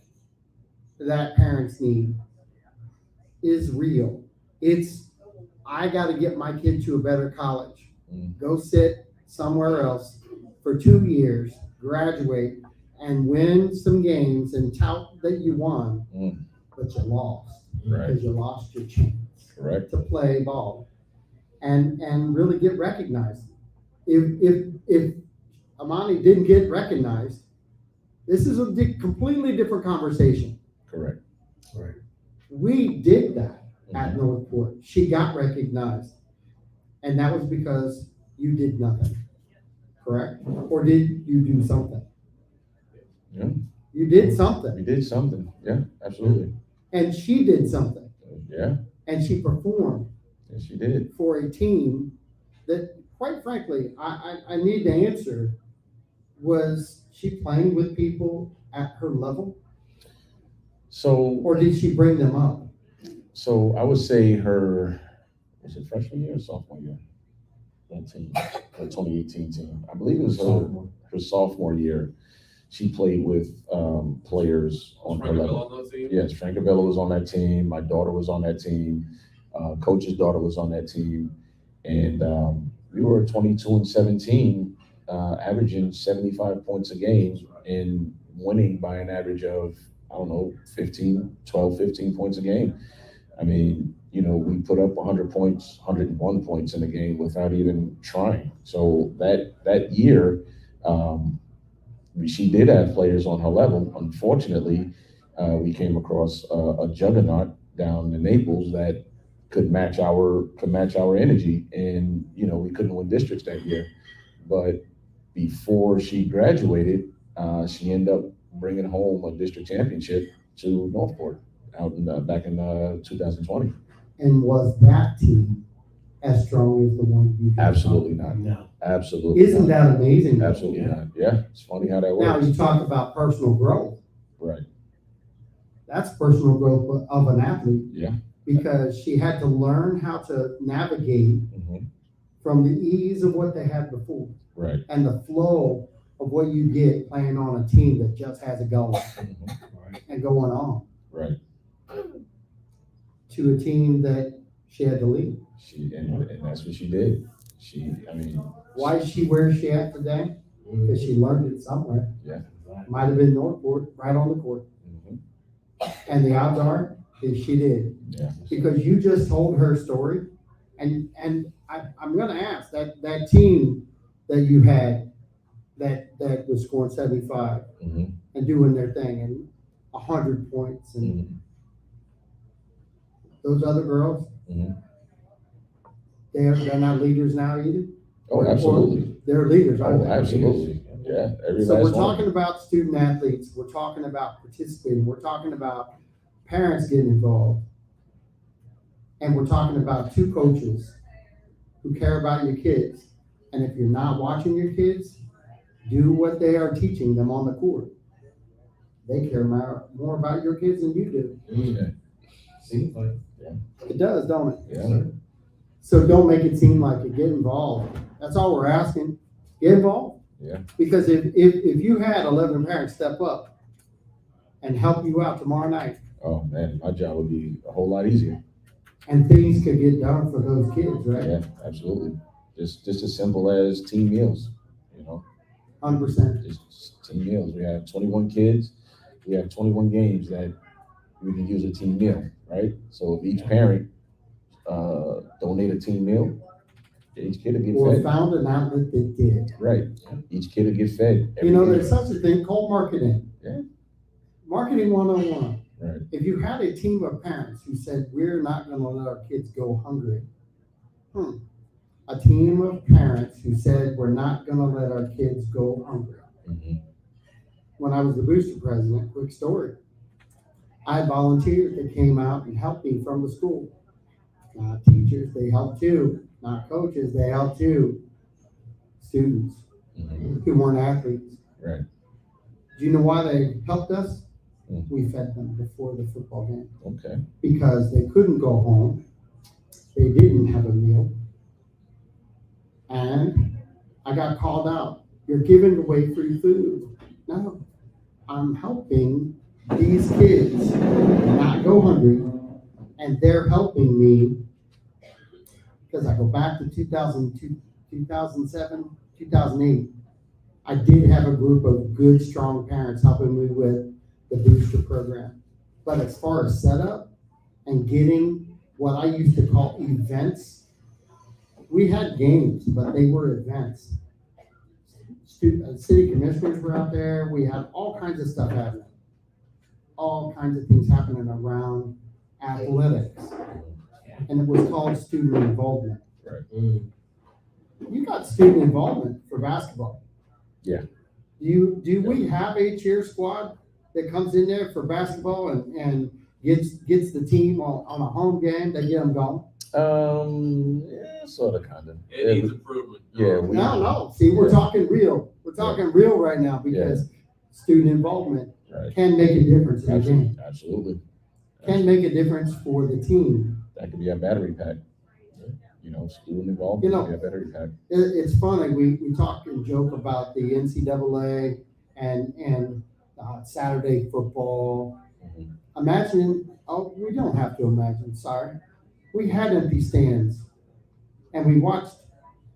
that parents need is real. It's, I got to get my kid to a better college. Go sit somewhere else for 2 years, graduate and win some games and tout that you won, Mm. but you lost Right. because you lost your chance Correct. to play ball and really get recognized. If Amani didn't get recognized, this is a completely different conversation. Correct. We did that at Mhm. Northport. She got recognized, and that was because you did nothing, correct? Or did you do something? Yeah. You did something, We did something. Yeah, absolutely. and she did something, Yeah, and she performed yes, she did. for a team that, quite frankly, I need to answer. Was she playing with people at her level, So, or did she bring them up? so I would say was it freshman year or sophomore year? That team, the 2018 team. I believe it was her sophomore year. She played with players on her level. on that team? Yes, Frank Abella was on that team. My daughter was on that team. Coach's daughter was on that team. And we were 22-17, averaging 75 points a game and winning by an average of, I don't know, 12, 15 points a game. I mean, we put up 100 points, 101 points in a game without even trying. So that year, she did have players on her level. Unfortunately, we came across a juggernaut down in Naples that could match our energy, and we couldn't win districts that year. But before she graduated, she ended up bringing home a district championship to Northport out back in 2020. And was that team as strong as the one you? Absolutely not. No. Absolutely. Isn't not. that amazing? Absolutely not. Yeah, it's funny how that Now works. you talk about personal growth. Right. That's personal growth of an athlete. Yeah. Because she had to learn how to navigate Hmm. from the ease of what they had before Right. and the flow of what you get playing on a team that just has it going Hmm. and going on, Right. to a team that she had to lead. And that's what she did. Why is she where she at today? Because she learned it somewhere. Yeah. Might have been Northport, right on the court. Mhm. And the odds are that she did. Yeah. Because you just told her story. And I'm gonna ask that team that you had that was scoring 75 Mhm. and doing their thing and 100 points and Mhm. those other girls, Mhm. they're not leaders now either. Oh, absolutely. They're leaders, aren't Oh, they? absolutely. Yeah. Every So we're last one. talking about student athletes, we're talking about participating, we're talking about parents getting involved. And we're talking about two coaches who care about your kids. And if you're not watching your kids do what they are teaching them on the court, they care more about your kids than you do. Yeah. Seems like. It does, don't it? Yeah. So don't make it seem like it. Get involved. That's all we're asking. Get involved. Yeah. Because if you had 11 parents step up and help you out tomorrow night, Oh man, my job would be a whole lot easier. and things could get done for those kids, right? Yeah, absolutely. Just as simple as team meals, 100%. just team meals. We have 21 kids. We have 21 games that we can use a team meal, right? So if each parent donate a team meal, each kid will get Or fed. found an outlet that did. Right. Each kid will get fed. every There's day. such a thing called marketing. Yeah. Marketing 101. Right. If you had a team of parents who said, we're not going to let our kids go hungry. A team of parents who said, we're not going to let our kids go hungry. Mhm. When I was the booster president, quick story. I had volunteers that came out and helped me from the school. Not teachers, they helped too. Not coaches, they helped too. Students Mhm. who weren't athletes. Right. Do you know why they helped us? Mm. We fed them before the football game. Okay. Because they couldn't go home. They didn't have a meal. And I got called out. You're giving away free food. No, I'm helping these kids not go hungry. And they're helping me because I go back to 2002, 2007, 2008. I did have a group of good, strong parents helping me with the booster program. But as far as setup and getting what I used to call events, we had games, but they were events. City commissioners were out there. We had all kinds of stuff happening. All kinds of things happening around athletics. And it was called student involvement. Right. You got student involvement for basketball. Yeah. Do we have a cheer squad that comes in there for basketball and gets the team on a home game? They get them going. Yeah, sort of, kind of. It needs improvement. Yeah, No. See, we're talking real. We're talking real right now because student involvement Right. can make a difference in the game. Absolutely. Can make a difference for the team. That could be a battery pack. You know, student involvement could be a battery pack. It's funny. We talk and joke about the NCAA and Saturday football. Mhm. We don't have to imagine. Sorry, we had empty stands, and we watched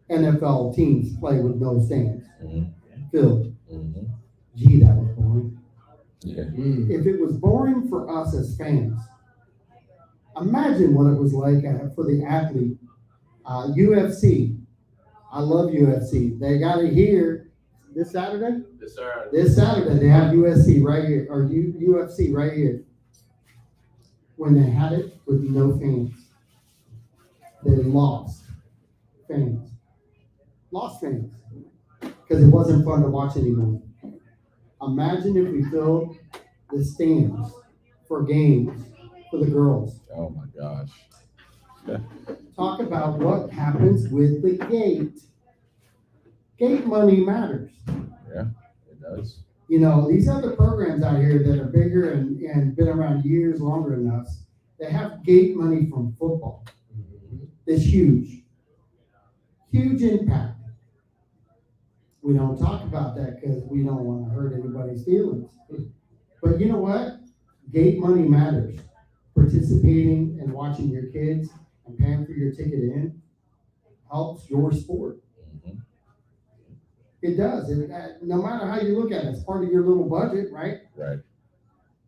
NFL teams play with no stands Mhm. filled. Mhm. Gee, that was boring. Yeah. If it was boring for us as fans, imagine what it was like for the athlete. UFC. I love UFC. They got it here this Saturday. This Saturday they have USC right here, or UFC right here. When they had it with no fans, they lost fans. Lost fans because it wasn't fun to watch anymore. Imagine if we filled the stands for games for the girls. Oh my gosh. Talk about what happens with the gate. Gate money matters. Yeah, it does. You know, these other programs out here that are bigger and been around years longer than us, they have gate money from football. It's huge. Huge impact. We don't talk about that because we don't want to hurt anybody's feelings. But you know what? Gate money matters. Participating and watching your kids and paying for your ticket in helps your sport. Mhm. It does. No matter how you look at it, it's part of your little budget, right? Right.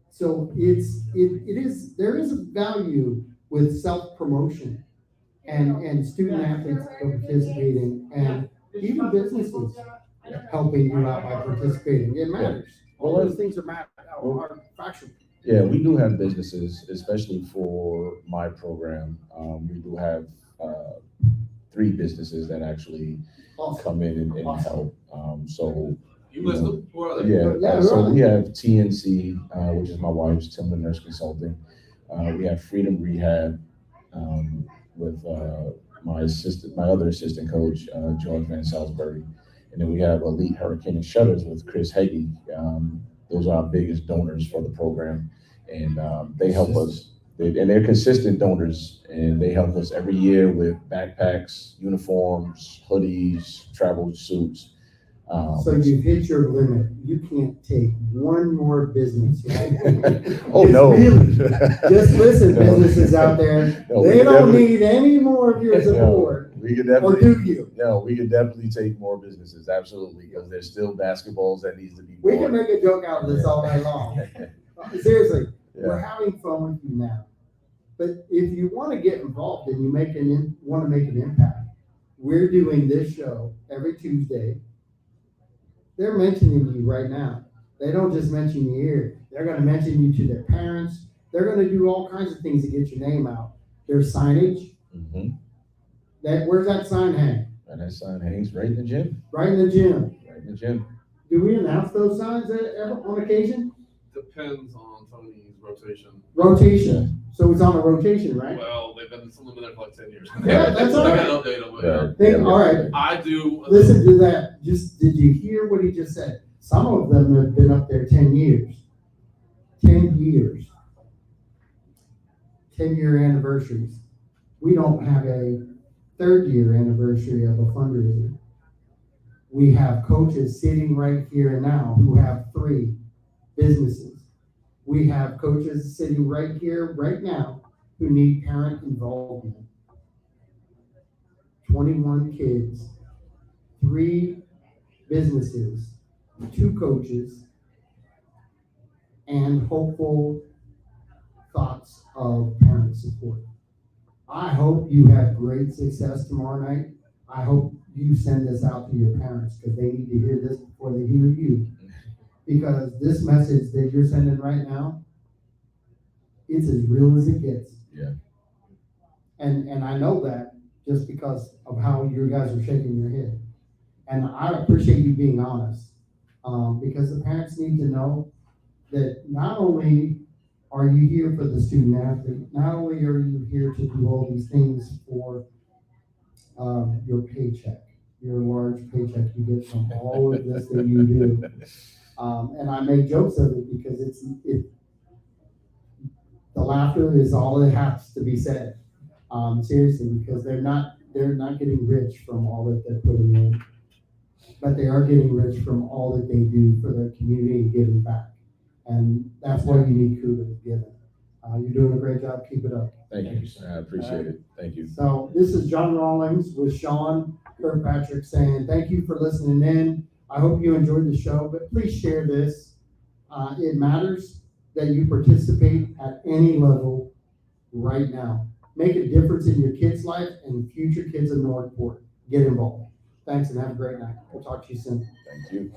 So there is a value with self-promotion and student athletes participating and even businesses helping you out by participating. It matters. All those things are factual. Yeah, we do have businesses, especially for my program. We do have 3 businesses that actually come in and help. So You list them? Who are they? yeah, so we have TNC, which is my wife's Timber Nurse Consulting. We have Freedom Rehab with my other assistant coach, George Van Salisbury. And then we have Elite Hurricane and Shutters with Chris Hagee. Those are our biggest donors for the program. And they help us, and they're consistent donors, and they help us every year with backpacks, uniforms, hoodies, travel suits. So you've hit your limit. You can't take one more business, right? Oh, Just no. really, just listen, No. businesses out there. No, we They can don't definitely- need any more of your support. We could Or definitely, do you? no, we could definitely take more businesses, absolutely, because there's still basketballs that needs to be We bought. can make a joke out of this all night long. Seriously, we're Yeah, having fun with you now. But if you want to get involved and you want to make an impact, we're doing this show every Tuesday. They're mentioning you right now. They don't just mention you here. They're going to mention you to their parents. They're going to do all kinds of things to get your name out. There's signage. mm-hmm. Where's that sign hang? And that sign hangs right in the gym, Right in the gym. right in the gym. Do we announce those signs on occasion? Depends on Tony's rotation. Rotation. So it's on a rotation, right? Well, some of them been there for like 10 years. Yeah, that's all I right. gotta update them. But yeah. Think, all right. I do. Listen to that. Did you hear what he just said? Some of them have been up there 10 years. 10 years. 10-year anniversaries. We don't have a 3rd-year anniversary of a fundraiser. We have coaches sitting right here and now who have 3 businesses. We have coaches sitting right here, right now, who need parent involvement. 21 kids, 3 businesses, 2 coaches, and hopeful thoughts of parent support. I hope you have great success tomorrow night. I hope you send this out to your parents because they need to hear this before they hear you. Because this message that you're sending right now, it's as real as it gets. Yeah. And I know that just because of how you guys are shaking your head. And I appreciate you being honest, because the parents need to know that not only are you here for the student athlete, not only are you here to do all these things for your paycheck, your large paycheck you get from all of this that you do. And I make jokes of it because the laughter is all that has to be said. Seriously, because they're not getting rich from all that they're putting in, but they are getting rich from all that they do for their community and giving back. And that's why you need kudos given. You're doing a great job. Keep it up. Thank you. I appreciate it. Thank you. So this is John Rawlings with Sean Kirkpatrick saying thank you for listening in. I hope you enjoyed the show, but please share this. It matters that you participate at any level right now. Make a difference in your kids' life and future kids in Northport. Get involved. Thanks and have a great night. We'll talk to you soon. Thank you.